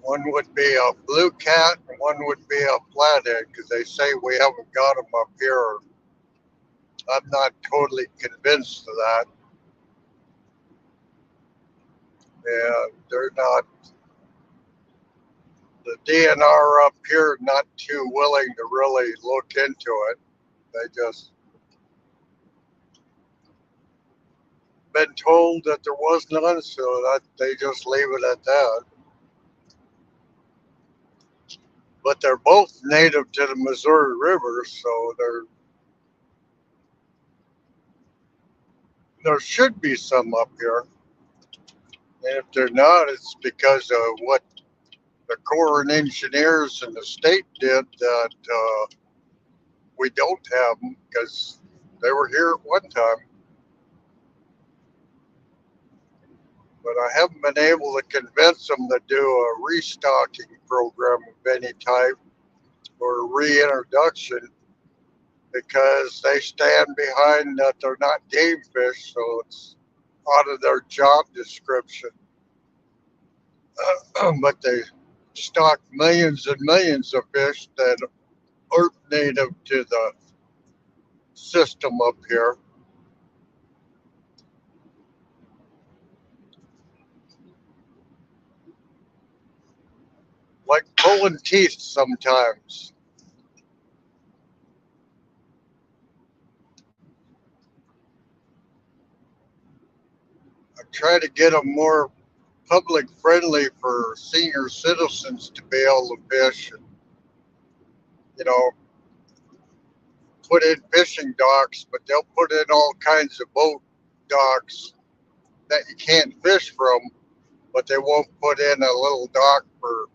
One would be a blue cat, and one would be a flathead, because they say we haven't got them up here. I'm not totally convinced of that. And they're not, the DNR up here, not too willing to really look into it. They just been told that there was none, so that they just leave it at that. But they're both native to the Missouri River, so there should be some up here. And if they're not, it's because of what the Corps and engineers and the state did that we don't have them, because they were here at one time. But I haven't been able to convince them to do a restocking program of any type or reintroduction, because they stand behind that they're not game fish, so it's out of their job description. But they stock millions and millions of fish that aren't native to the system up here. Like pulling teeth sometimes. I try to get them more public friendly for senior citizens to be able to fish, and, you know, put in fishing docks, but they'll put in all kinds of boat docks that you can't fish from, but they won't put in a little dock for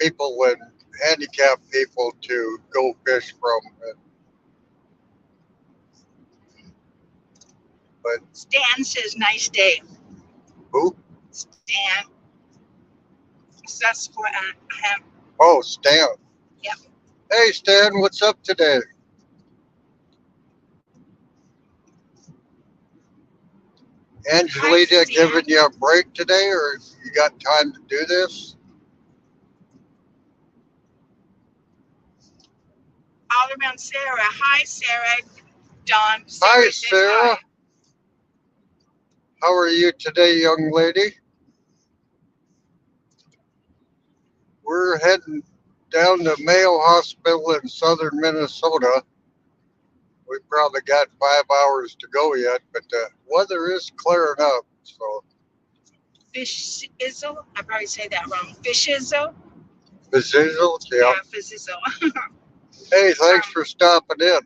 people and handicapped people to go fish from. But Stan says nice day. who? Stan. Susquehanna. Oh, Stan. Yep. Hey, Stan, what's up today? Angelita Hi, Stan. giving you a break today, or you got time to do this? All around Sarah. Hi, Sarah. Dawn. Hi, Says Sarah. hi. How are you today, young lady? We're heading down to Mayo Hospital in southern Minnesota. We probably got 5 hours to go yet, but the weather is clearing up. So, Fish Izzle. I probably say that wrong. Fish Izzle. Bazizzle, yeah. Yeah, Fish Izzle. Hey, thanks for stopping in.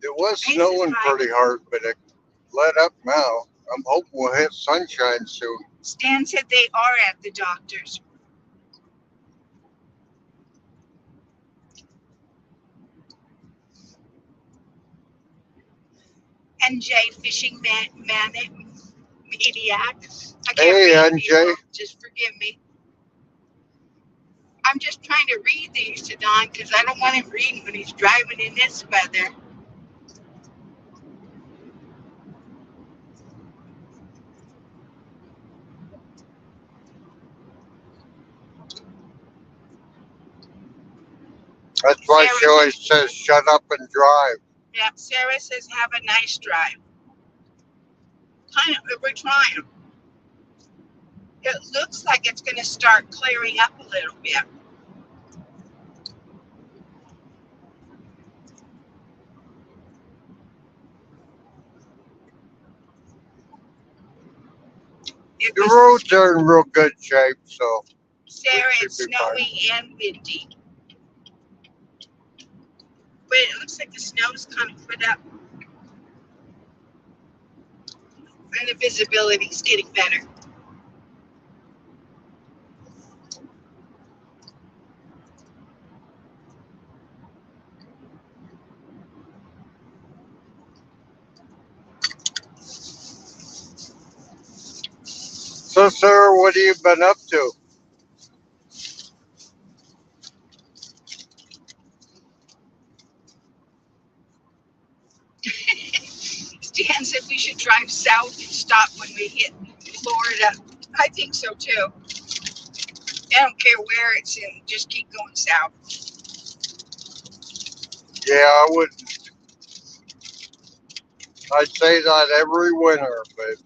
It was Hey, snowing says hi. pretty hard, but it let up now. I'm hoping we'll hit sunshine soon. Stan said they are at the doctor's. NJ Fishing Maniac. I can't Hey, read, NJ. people. Just forgive me. I'm just trying to read these to Don because I don't want him reading when he's driving in this weather. That's why Sarah she always says, shut up and drive. Yeah, Sarah says, have a nice drive. Kind of, we're trying. It looks like it's going to start clearing up a little bit. It The was, roads are in real good shape, so Sarah, we it's should be fine. snowy and windy. But it looks like the snow's kind of put up. And the visibility's getting better. So, Sarah, what have you been up to? Stan said we should drive south and stop when we hit Florida. I think so too. I don't care where it's in, just keep going south. Yeah, I would. I say that every winter, but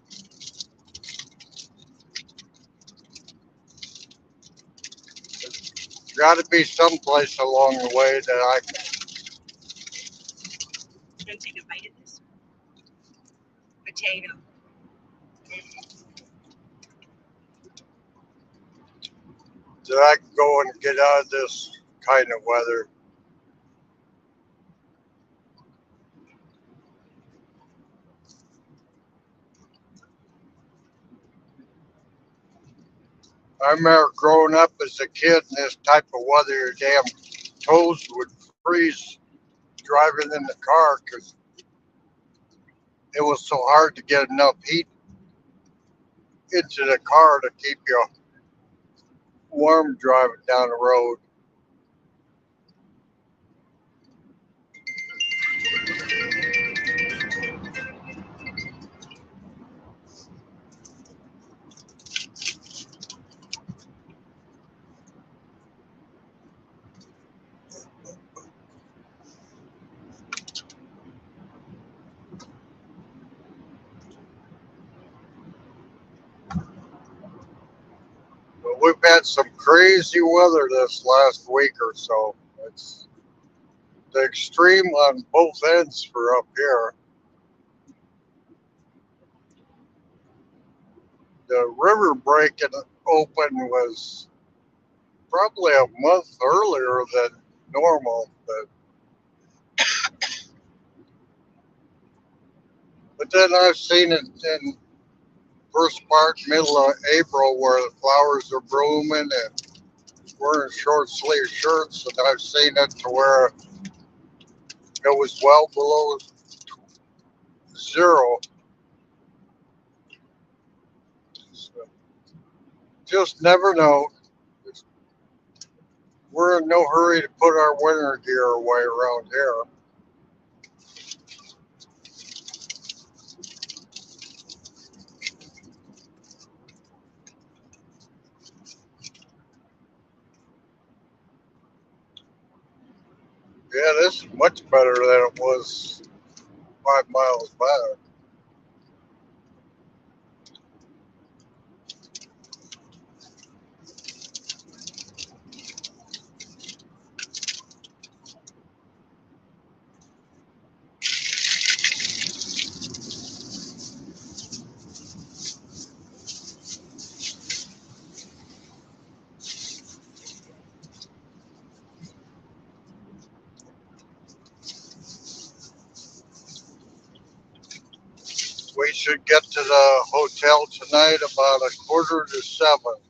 there's got to be someplace along the way that I'm gonna take a bite of this potato. I can go and get out of this kind of weather. I remember growing up as a kid in this type of weather, your damn toes would freeze driving in the car because it was so hard to get enough heat into the car to keep you warm driving down the road. But we've had some crazy weather this last week or so. It's the extreme on both ends for up here. The river breaking open was probably a month earlier than normal, but then I've seen it in first part, middle of April, where the flowers are blooming and wearing short sleeve shirts, and I've seen it to where it was well below zero. So just never know. We're in no hurry to put our winter gear away around here. Yeah, this is much better than it was 5 miles back. We should get to the hotel tonight about 6:45.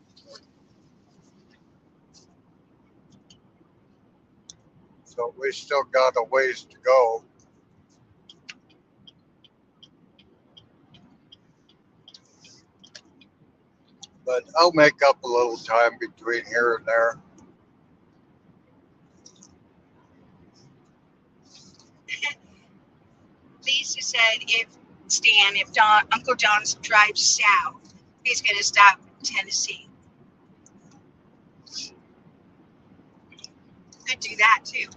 So we still got a ways to go. but I'll make up a little time between here and there. Lisa said if Uncle John drives south, he's going to stop in Tennessee. Could do that too.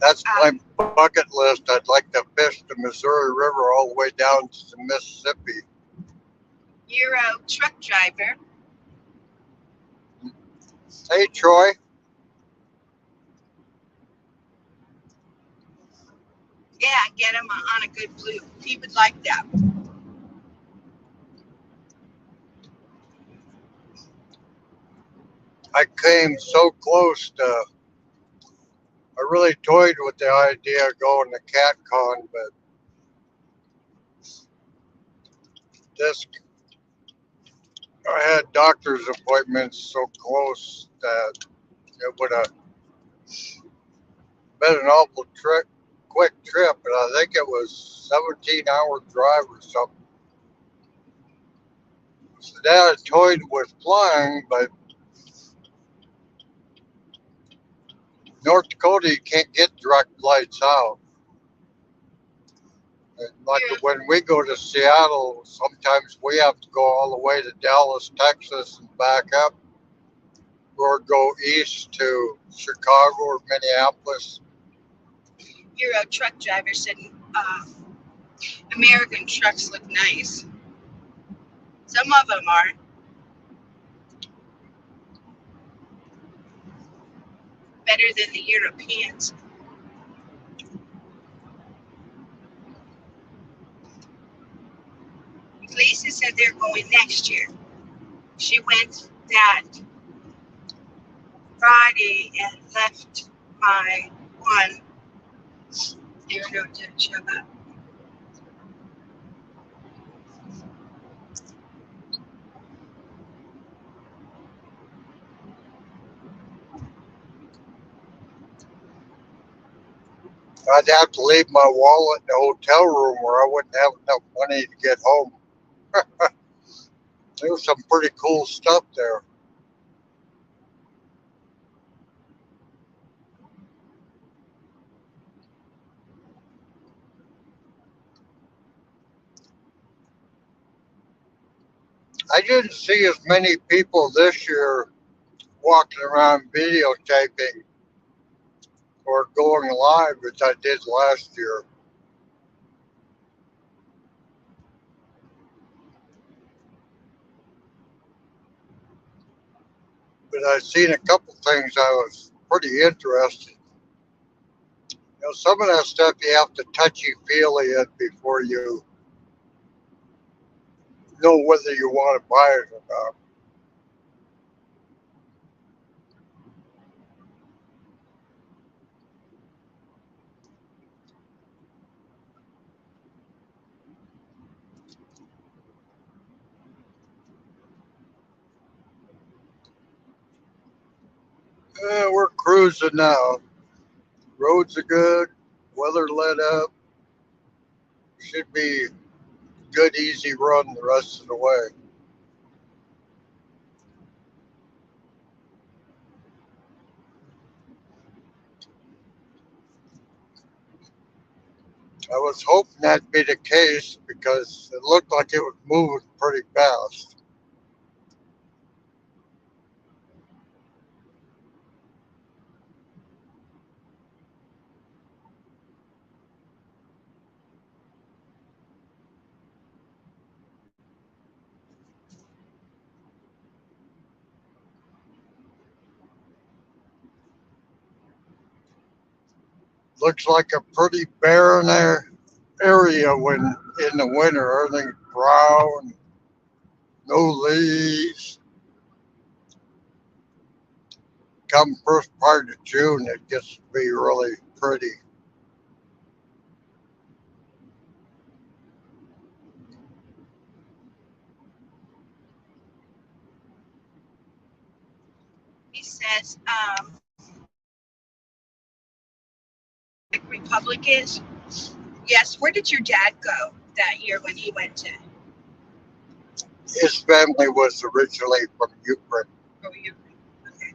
That's my bucket list. I'd like to fish the Missouri River all the way down to the Mississippi. You're a truck driver. Hey, Troy. Yeah, get him on a good blue. He would like that. I came so close to. I really toyed with the idea of going to CatCon, but this I had doctor's appointments so close that it would have been an awful quick trip, and I think it was 17-hour drive or something. So Dad toyed with flying, but North Dakota, you can't get direct flights out. And like when we go to Seattle, sometimes we have to go all the way to Dallas, Texas, and back up, or go east to Chicago or Minneapolis. Euro truck driver said American trucks look nice. Some of them are. Better than the Europeans. Lisa said they're going next year. She went that Friday and left by 1. Here we go to show up. I'd have to leave my wallet in the hotel room or I wouldn't have enough money to get home. There was some pretty cool stuff there. I didn't see as many people this year walking around videotaping or going live as I did last year. But I seen a couple things I was pretty interested. Some of that stuff you have to touchy-feely it before you know whether you want to buy it or not. We're cruising now. Roads are good. Weather let up. Should be good, easy run the rest of the way. I was hoping that'd be the case because it looked like it was moving pretty fast. Looks like a pretty barren area when in the winter. Everything's brown, no leaves. Come first part of June, it gets to be really pretty. He says, Republic is. Yes, where did your dad go that year when he went to His family was originally from Ukraine. Oh, you. Okay.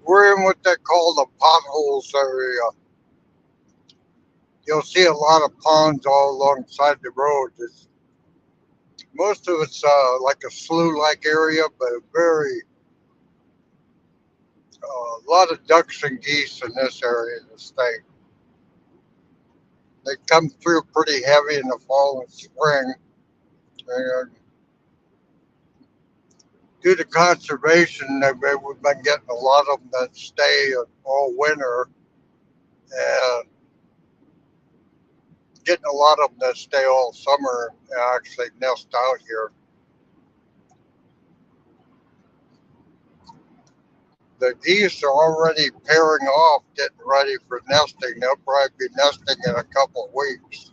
We're in what they call the potholes area. You'll see a lot of ponds all alongside the road. Most of it's like a slough-like area, but a lot of ducks and geese in this area of the state. They come through pretty heavy in the fall and spring. And due to conservation, we've been getting a lot of them that stay all winter and getting a lot of them that stay all summer and actually nest out here. The geese are already pairing off, getting ready for nesting. They'll probably be nesting in a couple of weeks.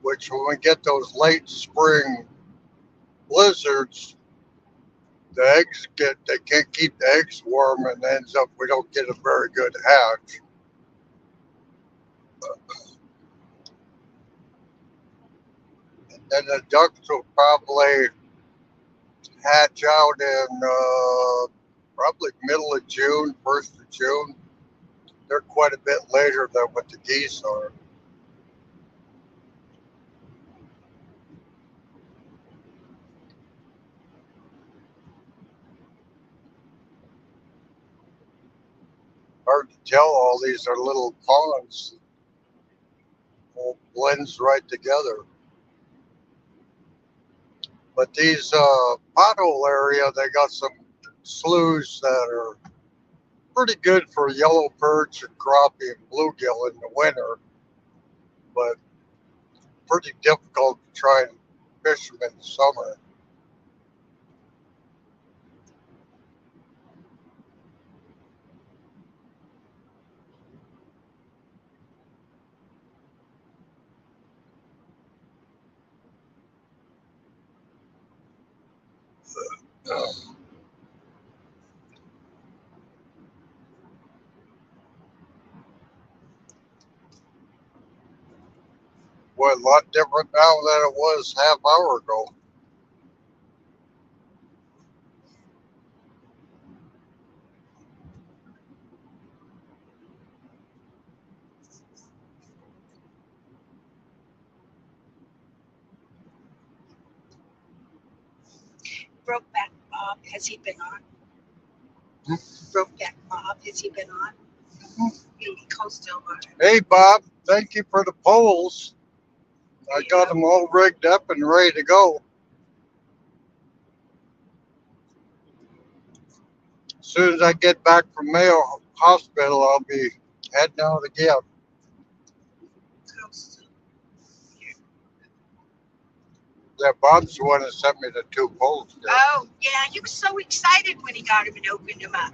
Which, when we get those late spring blizzards, they can't keep the eggs warm, and ends up we don't get a very good hatch. And the ducks will probably hatch out in probably middle of June, 1st of June. They're quite a bit later than what the geese are. Hard to tell, all these are little ponds. All blends right together. But these pothole area, they got some sloughs that are pretty good for yellow perch and crappie and bluegill in the winter, but pretty difficult to try and fish them in the summer. Boy, a lot different now than it was half hour ago. Brokeback Bob, has he been on? Hmm? Brokeback Bob, has he been on? He calls still on. Hey, Bob, thank you for the poles. I Yeah. got them all rigged up and ready to go. As soon as I get back from Mayo Hospital, I'll be heading out again. Yeah, Bob's the one that sent me the 2 poles there. Oh, yeah, he was so excited when he got him and opened him up.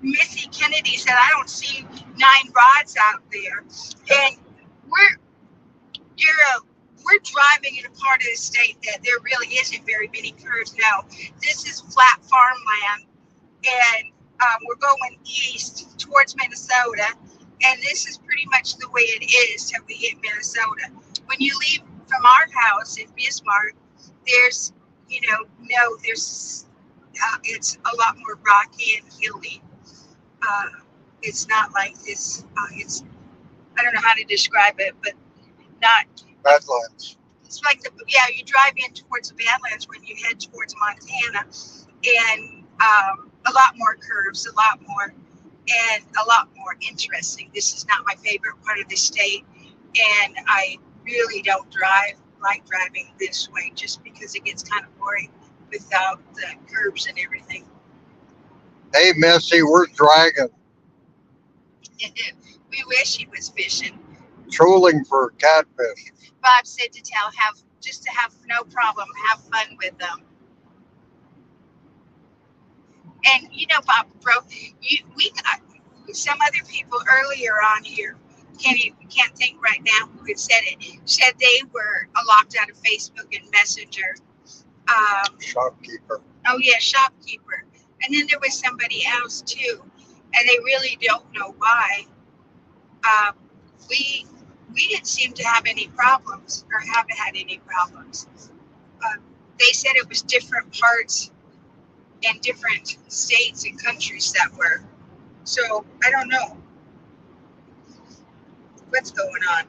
Missy Kennedy said, I don't see 9 rods out there. And we're driving in a part of the state that there really isn't very many curves now. This is flat farmland, and we're going east towards Minnesota, and this is pretty much the way it is till we hit Minnesota. When you leave from our house in Bismarck, there's, there's it's a lot more rocky and hilly. It's not like this. It's, I don't know how to describe it, but not. Badlands. It's like you drive in towards the Badlands when you head towards Montana, and a lot more curves, a lot more interesting. This is not my favorite part of the state, and I really don't like driving this way just because it gets kind of boring without the curves and everything. Hey, Missy, where's Dragon? We wish he was fishing. Trolling for catfish. Bob said to have no problem, have fun with them. And Bob, we got some other people earlier on here Can't think right now who had said it. Said they were locked out of Facebook and Messenger. Shopkeeper. Oh yeah, shopkeeper. And then there was somebody else too, and they really don't know why. Um, we we didn't seem to have any problems or haven't had any problems. They said it was different parts and different states and countries that were. So I don't know what's going on.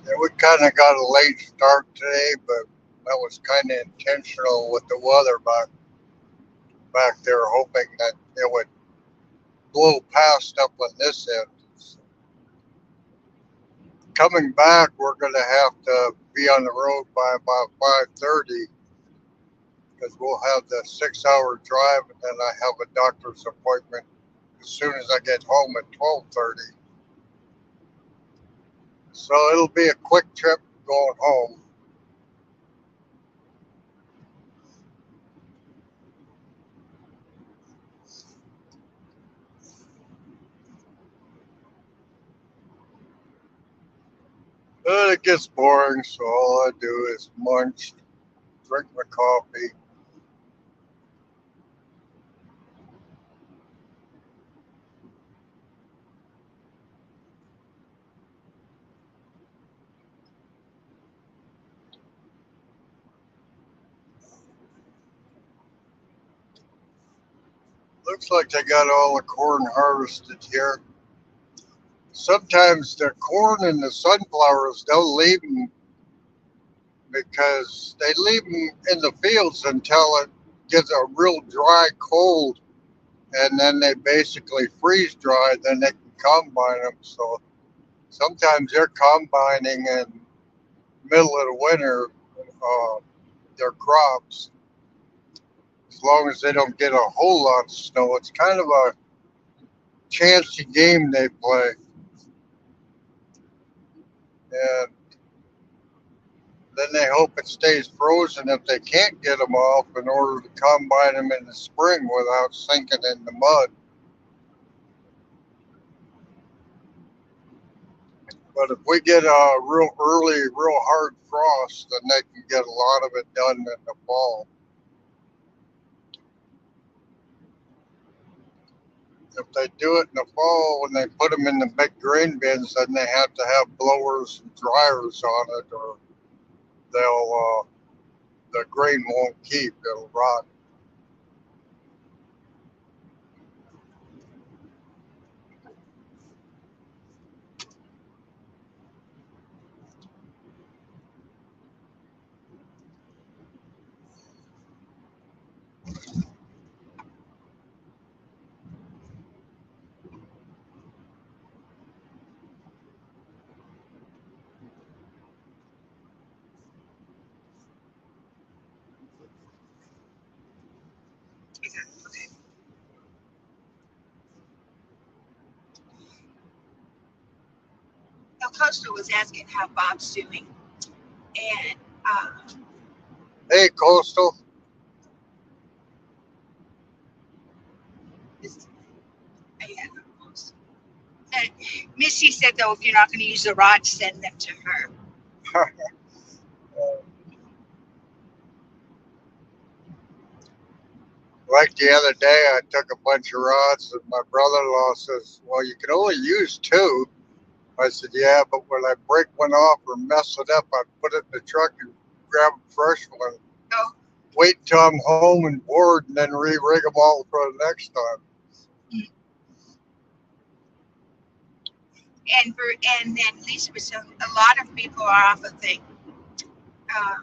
Yeah, we kind of got a late start today, but that was kind of intentional with the weather back there, hoping that it would blow past up on this end. Coming back, we're going to have to be on the road by about 5:30 because we'll have the 6-hour drive, and then I have a doctor's appointment as soon as I get home at 12:30. So it'll be a quick trip going home. But it gets boring, so all I do is munch, drink my coffee. Looks like they got all the corn harvested here. Sometimes the corn and the sunflowers, they'll leave them because they leave them in the fields until it gets a real dry cold, and then they basically freeze dry. Then they can combine them. So sometimes they're combining in middle of the winter their crops, as long as they don't get a whole lot of snow. It's kind of a chancy game they play, and then they hope it stays frozen if they can't get them off in order to combine them in the spring without sinking in the mud. But if we get a real early, real hard frost, then they can get a lot of it done in the fall. If they do it in the fall, when they put them in the big grain bins, then they have to have blowers and dryers on it, or the grain won't keep; it'll rot. El Costa was asking how Bob's doing, and Hey, Coastal. yeah, Missy said though if you're not going to use the rod, send them to her. Like the other day, I took a bunch of rods, and my brother-in-law says, "Well, you can only use two." I said, "Yeah, but when I break one off or mess it up, I put it in the truck and grab a fresh one. Oh, Wait until I'm home and bored, and then re-rig them all for the next time." and then Lisa was saying a lot of people are off of the. Uh,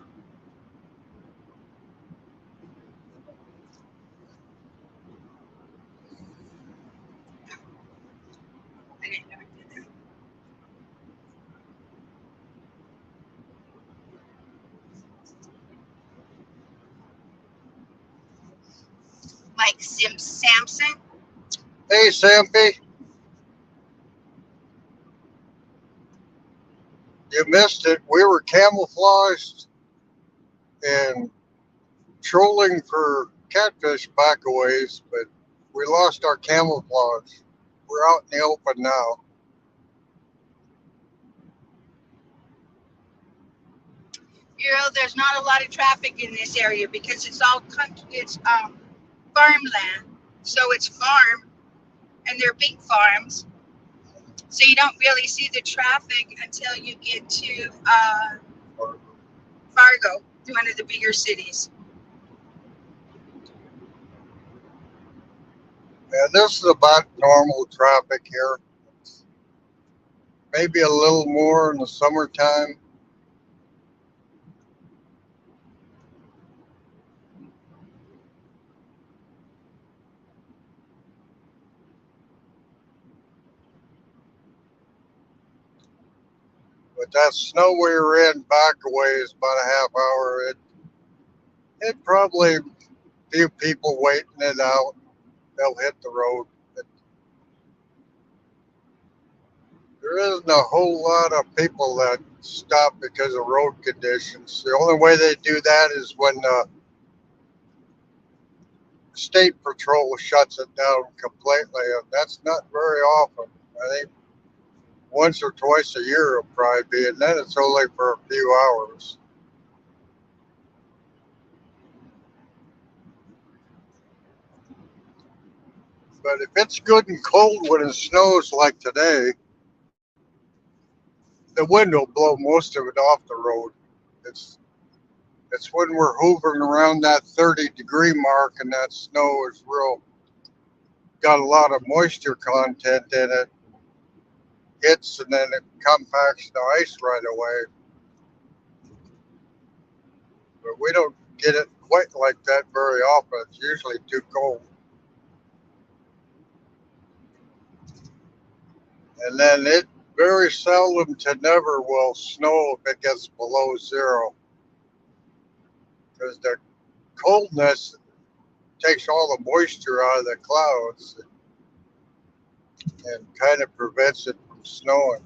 I didn't know I did that. Like Samson. Hey, Sampy, you missed it. We were camouflaged in trolling for catfish back a ways, but we lost our camouflage. We're out in the open now. You know, there's not a lot of traffic in this area because it's all country. It's farmland, so it's farm, and they're big farms. So you don't really see the traffic until you get to Fargo, one of the bigger cities. Yeah, this is about normal traffic here. Maybe a little more in the summertime. But that snow we were in back a ways, about a half hour, it probably a few people waiting it out. They'll hit the road. But there isn't a whole lot of people that stop because of road conditions. The only way they do that is when the state patrol shuts it down completely, and that's not very often. I think once or twice a year it'll probably be, and then it's only for a few hours. But if it's good and cold when it snows like today, the wind will blow most of it off the road. It's it's when we're hovering around that 30-degree mark and that snow is real, got a lot of moisture content in it, hits and then it compacts the ice right away. But we don't get it quite like that very often. It's usually too cold. And then it very seldom to never will snow if it gets below zero, because the coldness takes all the moisture out of the clouds and kind of prevents it from snowing.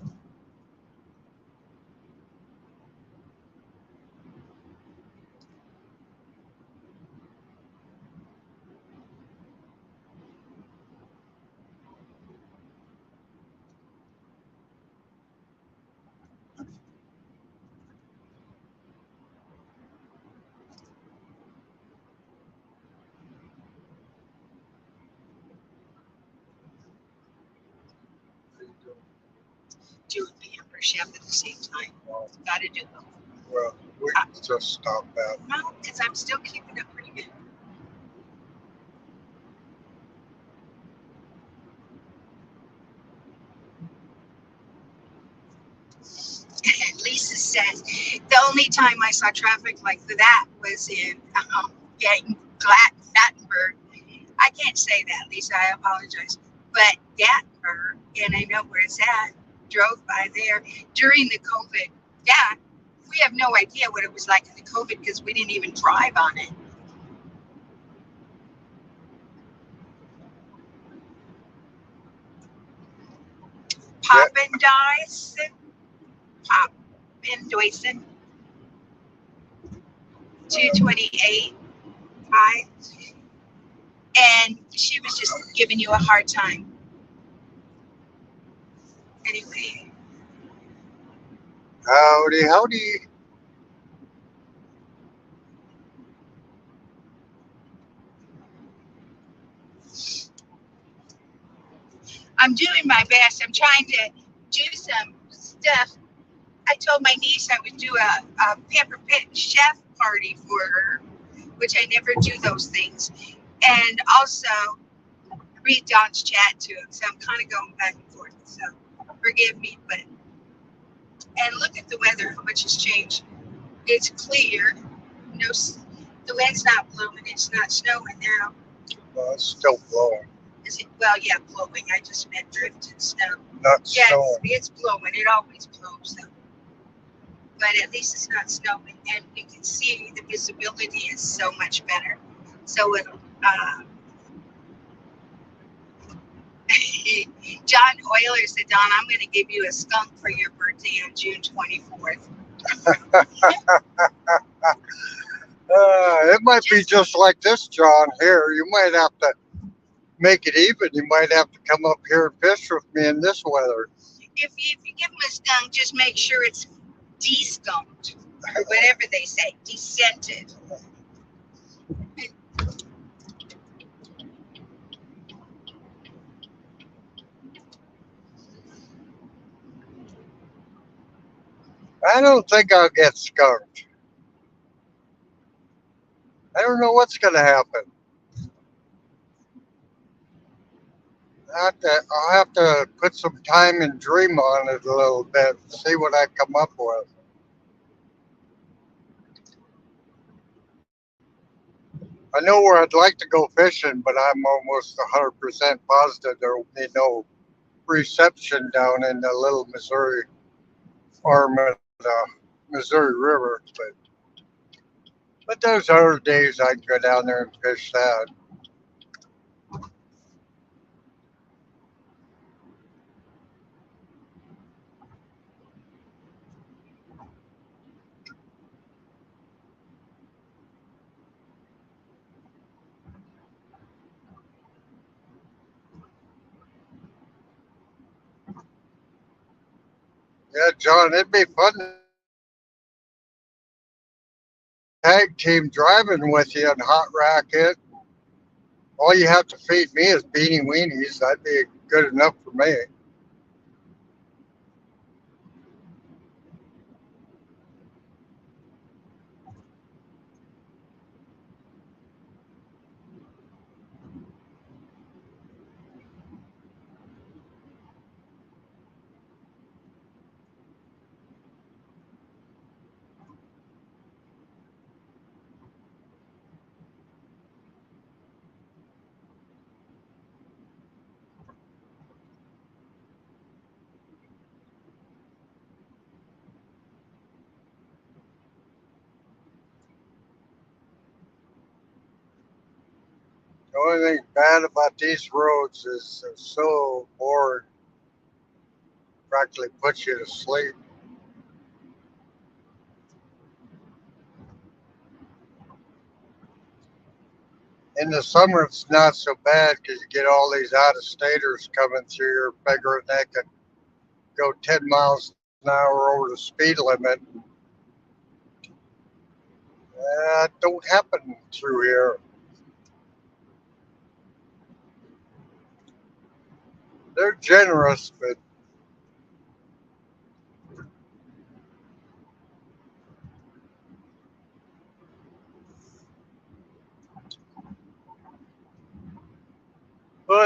Do a pamper chef at the same time. Got to do both. Well, we just stop that. No, because I'm still keeping it pretty good. Lisa says the only time I saw traffic like that was in Gatlinburg. I can't say that, Lisa. I apologize. But Gatlinburg, and I know where it's at, drove by there during the COVID. Yeah, we have no idea what it was like in the COVID because we didn't even drive on it. Pop and Dyson. Pop and Dyson. 228. Hi. And she was just giving you a hard time. Anyway. Howdy, howdy. I'm doing my best. I'm trying to do some stuff. I told my niece I would do a pepper pit chef party for her, which I never do those things. And also read Don's chat to him. So I'm kind of going back and forth. So forgive me, but and look at the weather, how much has changed. It's clear. No, the wind's not blowing. It's not snowing now. Well, it's still blowing. Is it? Well, yeah, blowing. I just meant drifting snow. Not Yes, snowing. it's blowing. It always blows. So. But at least it's not snowing, and you can see the visibility is so much better. So it'll. John Euler said, Don, I'm going to give you a skunk for your birthday on June 24th. It might be just like this, John. Here, you might have to make it even. You might have to come up here and fish with me in this weather. If you give them a skunk, just make sure it's de-skunked or whatever they say, descented. I don't think I'll get skunked. I don't know what's going to happen. I'll have to put some time and dream on it a little bit, see what I come up with. I know where I'd like to go fishing, but I'm almost 100% positive there will be no reception down in the little Missouri arm of the Missouri River. But there's other days I can go down there and fish that. Yeah, John, it'd be fun to tag team driving with you and hot racket. All you have to feed me is beanie weenies. That'd be good enough for me. The only thing bad about these roads is they're so boring. Practically puts you to sleep. In the summer, it's not so bad because you get all these out-of-staters coming through here figuring they can go 10 miles an hour over the speed limit. That don't happen through here. They're generous, but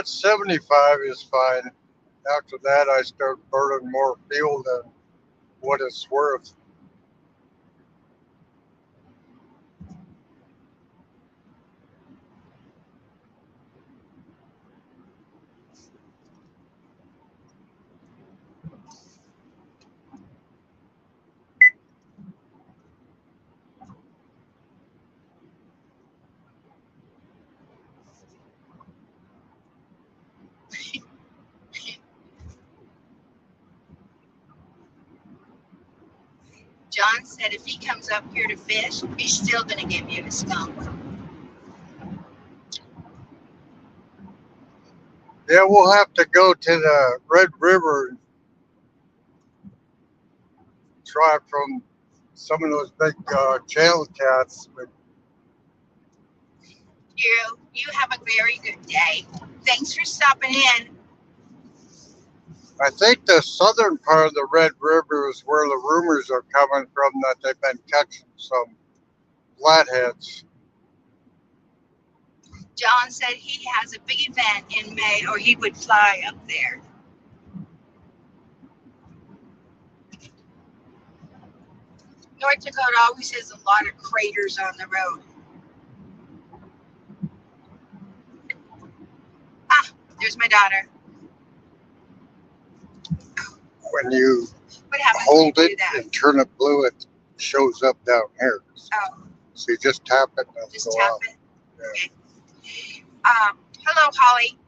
75 is fine. After that, I start burning more fuel than what it's worth. John said if he comes up here to fish, he's still going to give you a skunk. Yeah, we'll have to go to the Red River and try from some of those big channel cats. But You have a very good day. Thanks for stopping in. I think the southern part of the Red River is where the rumors are coming from that they've been catching some flatheads. John said he has a big event in May or he would fly up there. North Dakota always has a lot of craters on the road. Ah, there's my daughter. When you What happens hold when you do it that? and turn it blue, it shows up down here. Oh, So you just tap it and it'll just go tap off. it. Yeah. Okay. Hello, Holly.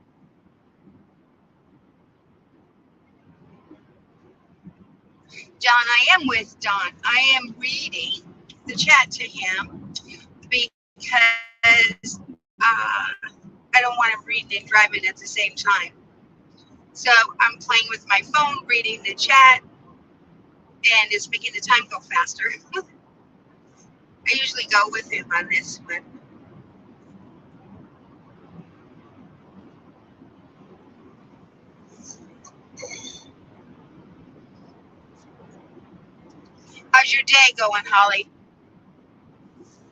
John, I am with Don. I am reading the chat to him because I don't want him reading and driving at the same time. So I'm playing with my phone, reading the chat, and it's making the time go faster. I usually go with him on this one. How's your day going, Holly?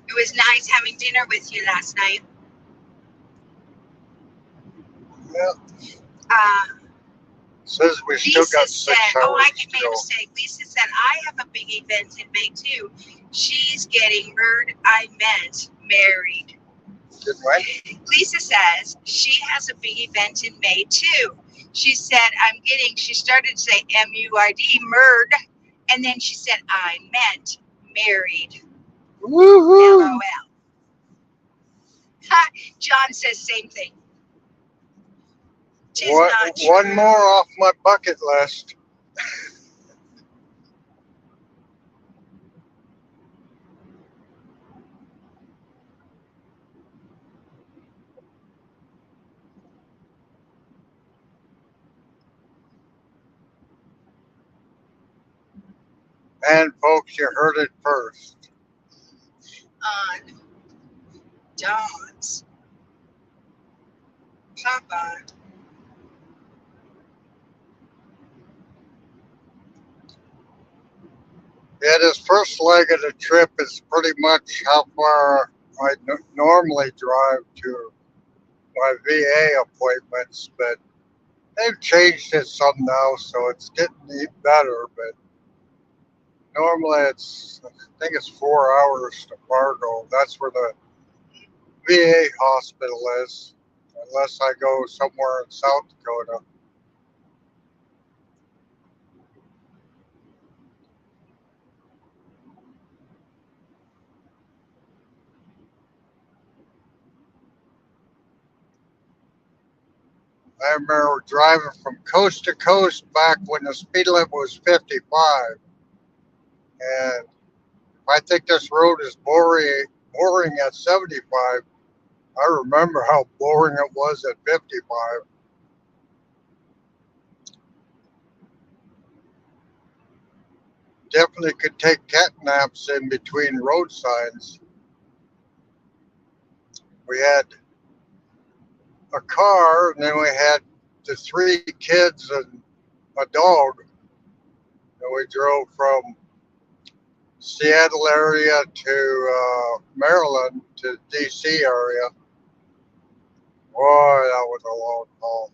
It was nice having dinner with you last night. Yeah. Says we still Lisa got said, 6 hours oh, I to made a go. mistake. Lisa said, I have a big event in May too. She's getting married. Did what? Lisa says she has a big event in May too. She said, she started to say M-U-R-D, murd, and then she said, I meant married. Woohoo! LOL. Ha, John says same thing. Tis not true. One more off my bucket list. And folks, you heard it first. On Dawn's Papa. Yeah, this first leg of the trip is pretty much how far I normally drive to my VA appointments, but they've changed it some now, so it's getting better. But normally I think it's 4 hours to Fargo. That's where the VA hospital is, unless I go somewhere in South Dakota. I remember driving from coast to coast back when the speed limit was 55. And I think this road is boring at 75. I remember how boring it was at 55. Definitely could take cat naps in between road signs. We had a car, and then we had the 3 kids and a dog. And we drove from Seattle area to Maryland to DC area. Boy, that was a long haul.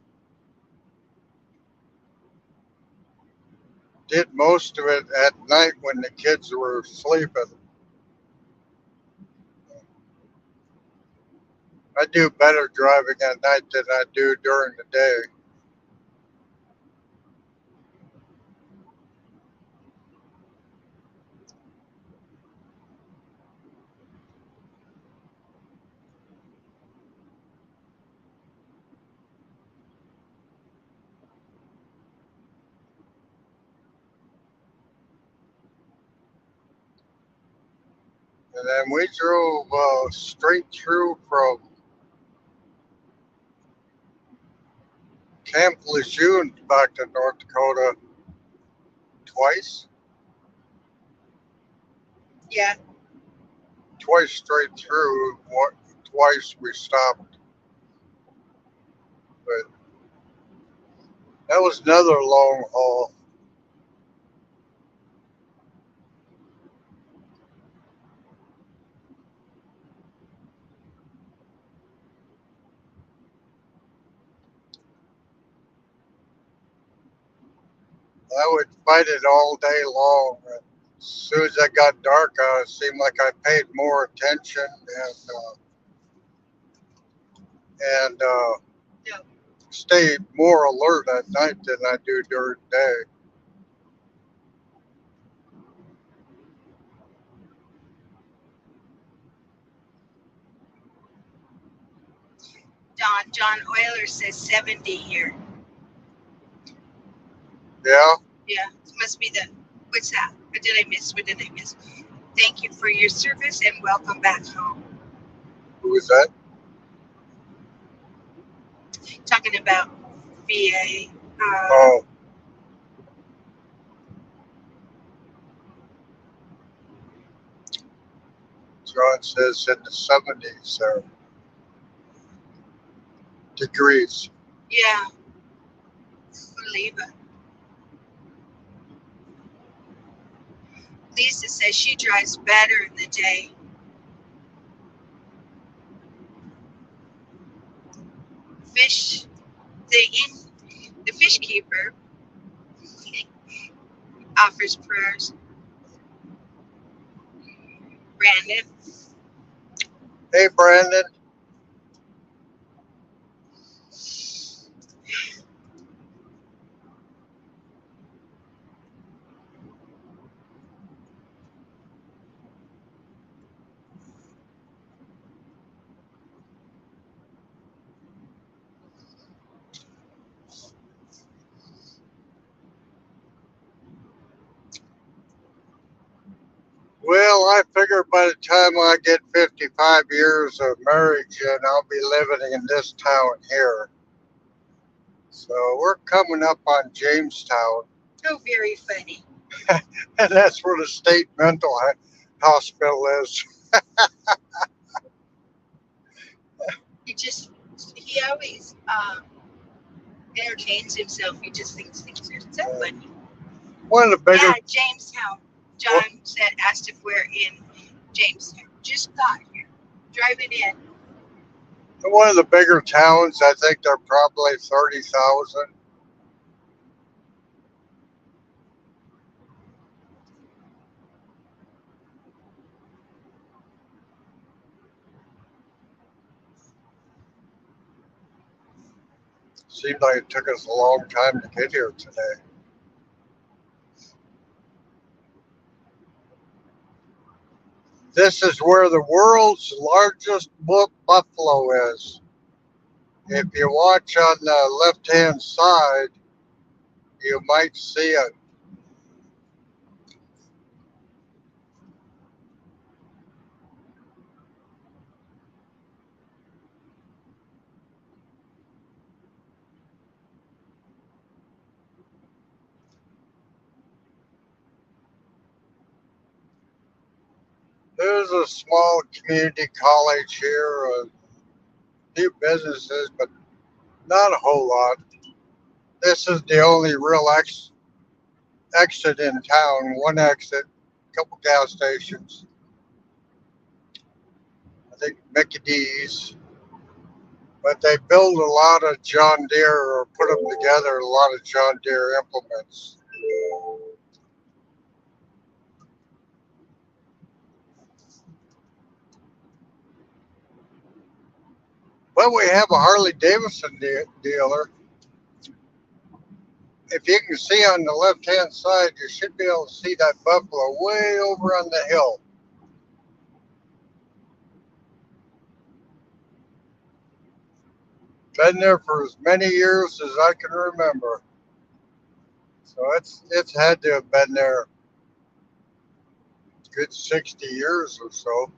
Did most of it at night when the kids were sleeping. I do better driving at night than I do during the day. And then we drove straight through from Camp Lejeune back to North Dakota twice. Yeah. Twice straight through. Twice we stopped. But that was another long haul. I would fight it all day long. And as soon as it got dark, it seemed like I paid more attention and Yeah. stay more alert at night than I do during the day. John Euler says 70 here. Yeah, Yeah, it must be what's that? What did I miss? Thank you for your service and welcome back home. Who was that? Talking about VA. Oh, John says in the 70s degrees. Yeah, believe it. Lisa says she drives better in the day. Fish, the fish keeper offers prayers. Brandon, Hey, Brandon. Well, I figure by the time I get 55 years of marriage and I'll be living in this town here. So we're coming up on Jamestown, oh, very funny. and that's where the state mental hospital is. He always entertains himself. He just thinks things are so funny. One of the bigger, Yeah, Jamestown. John asked if we're in Jamestown. Just got here. Driving in. one of the bigger towns. I think they're probably 30,000. Seemed like it took us a long time to get here today. This is where the world's largest buffalo is. If you watch on the left-hand side, you might see it. There's a small community college here, a few businesses, but not a whole lot. This is the only real exit in town. One exit, a couple gas stations. I think Mickey D's. But they build a lot of John Deere or put them together, a lot of John Deere implements. But we have a Harley Davidson dealer. If you can see on the left-hand side, you should be able to see that buffalo way over on the hill. Been there for as many years as I can remember. So it's had to have been there a good 60 years or so.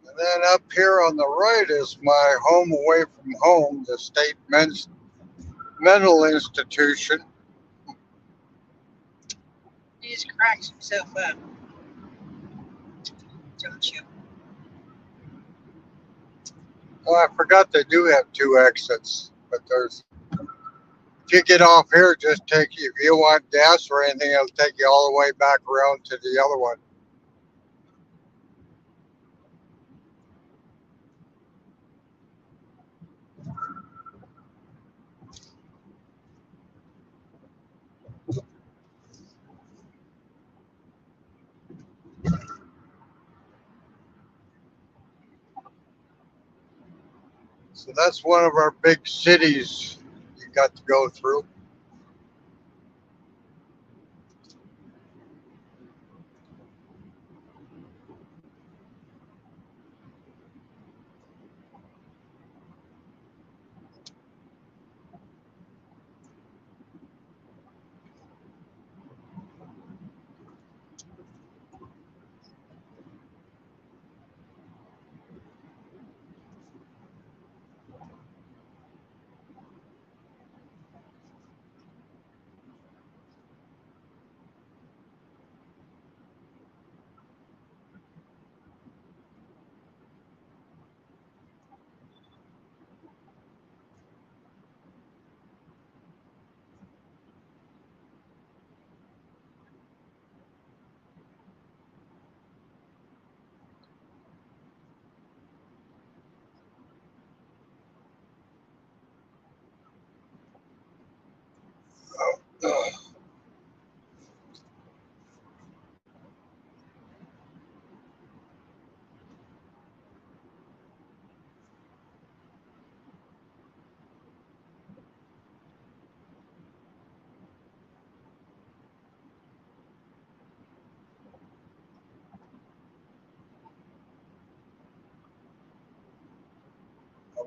And then up here on the right is my home away from home, the state mental institution. He just cracks himself up. Don't you? Oh, I forgot they do have two exits, but there's. If you get off here, just take if you want gas or anything, it'll take you all the way back around to the other one. So that's one of our big cities you got to go through.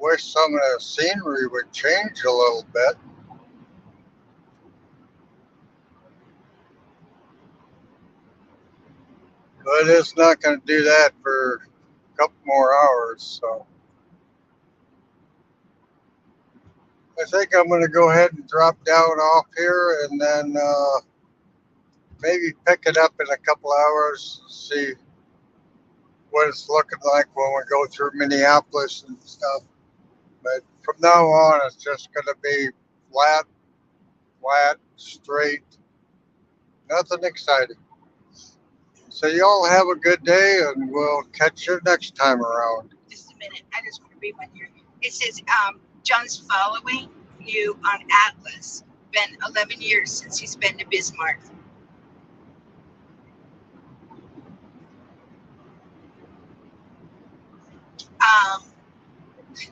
wish some of the scenery would change a little bit. But it's not going to do that for a couple more hours. So I think I'm going to go ahead and drop down off here and then maybe pick it up in a couple hours, see what it's looking like when we go through Minneapolis and stuff. But from now on, it's just going to be flat, straight, nothing exciting. So y'all have a good day, and we'll catch you next time around. Just a minute. I just want to read one here. It says, John's following you on Atlas. Been 11 years since he's been to Bismarck.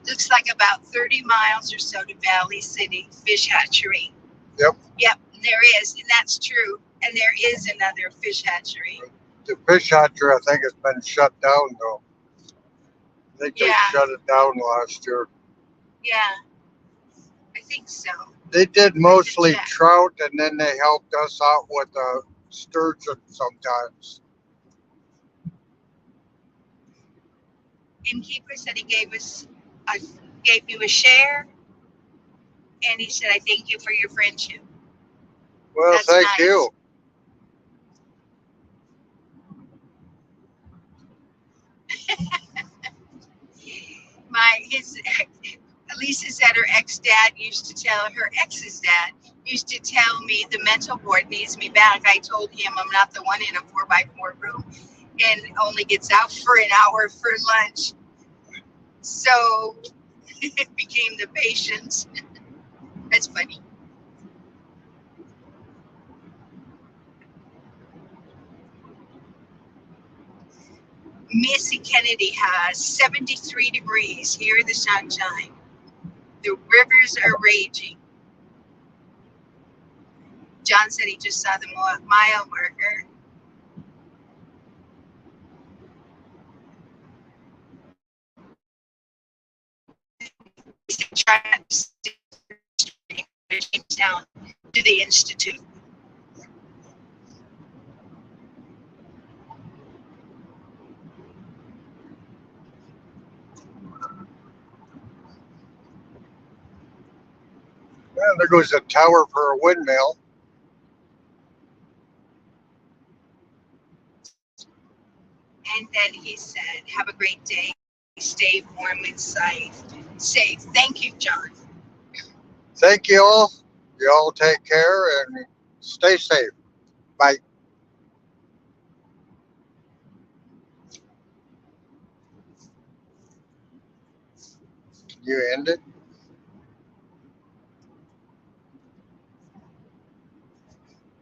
Looks like about 30 miles or so to Valley City Fish Hatchery. Yep. Yep, there is, and that's true. And there is another fish hatchery. The fish hatchery, I think, has been shut down, though. I think they shut it down last year. Yeah, I think so. They did mostly trout, and then they helped us out with sturgeon sometimes. Innkeeper said he gave you a share, and he said, I thank you for your friendship. Well, That's thank nice. you. Lisa said her ex's dad used to tell me the mental ward needs me back. I told him I'm not the one in a 4x4 room and only gets out for an hour for lunch. So it became the patient. That's funny. Missy Kennedy has 73 degrees. Here the sunshine. The rivers are raging. John said he just saw the mile marker. He said, try not to stay down to the Institute. Well, there goes a tower for a windmill. And then he said, have a great day. Stay warm and safe. Thank you, John. Thank you all. You all take care and stay safe. Bye. Can you end it?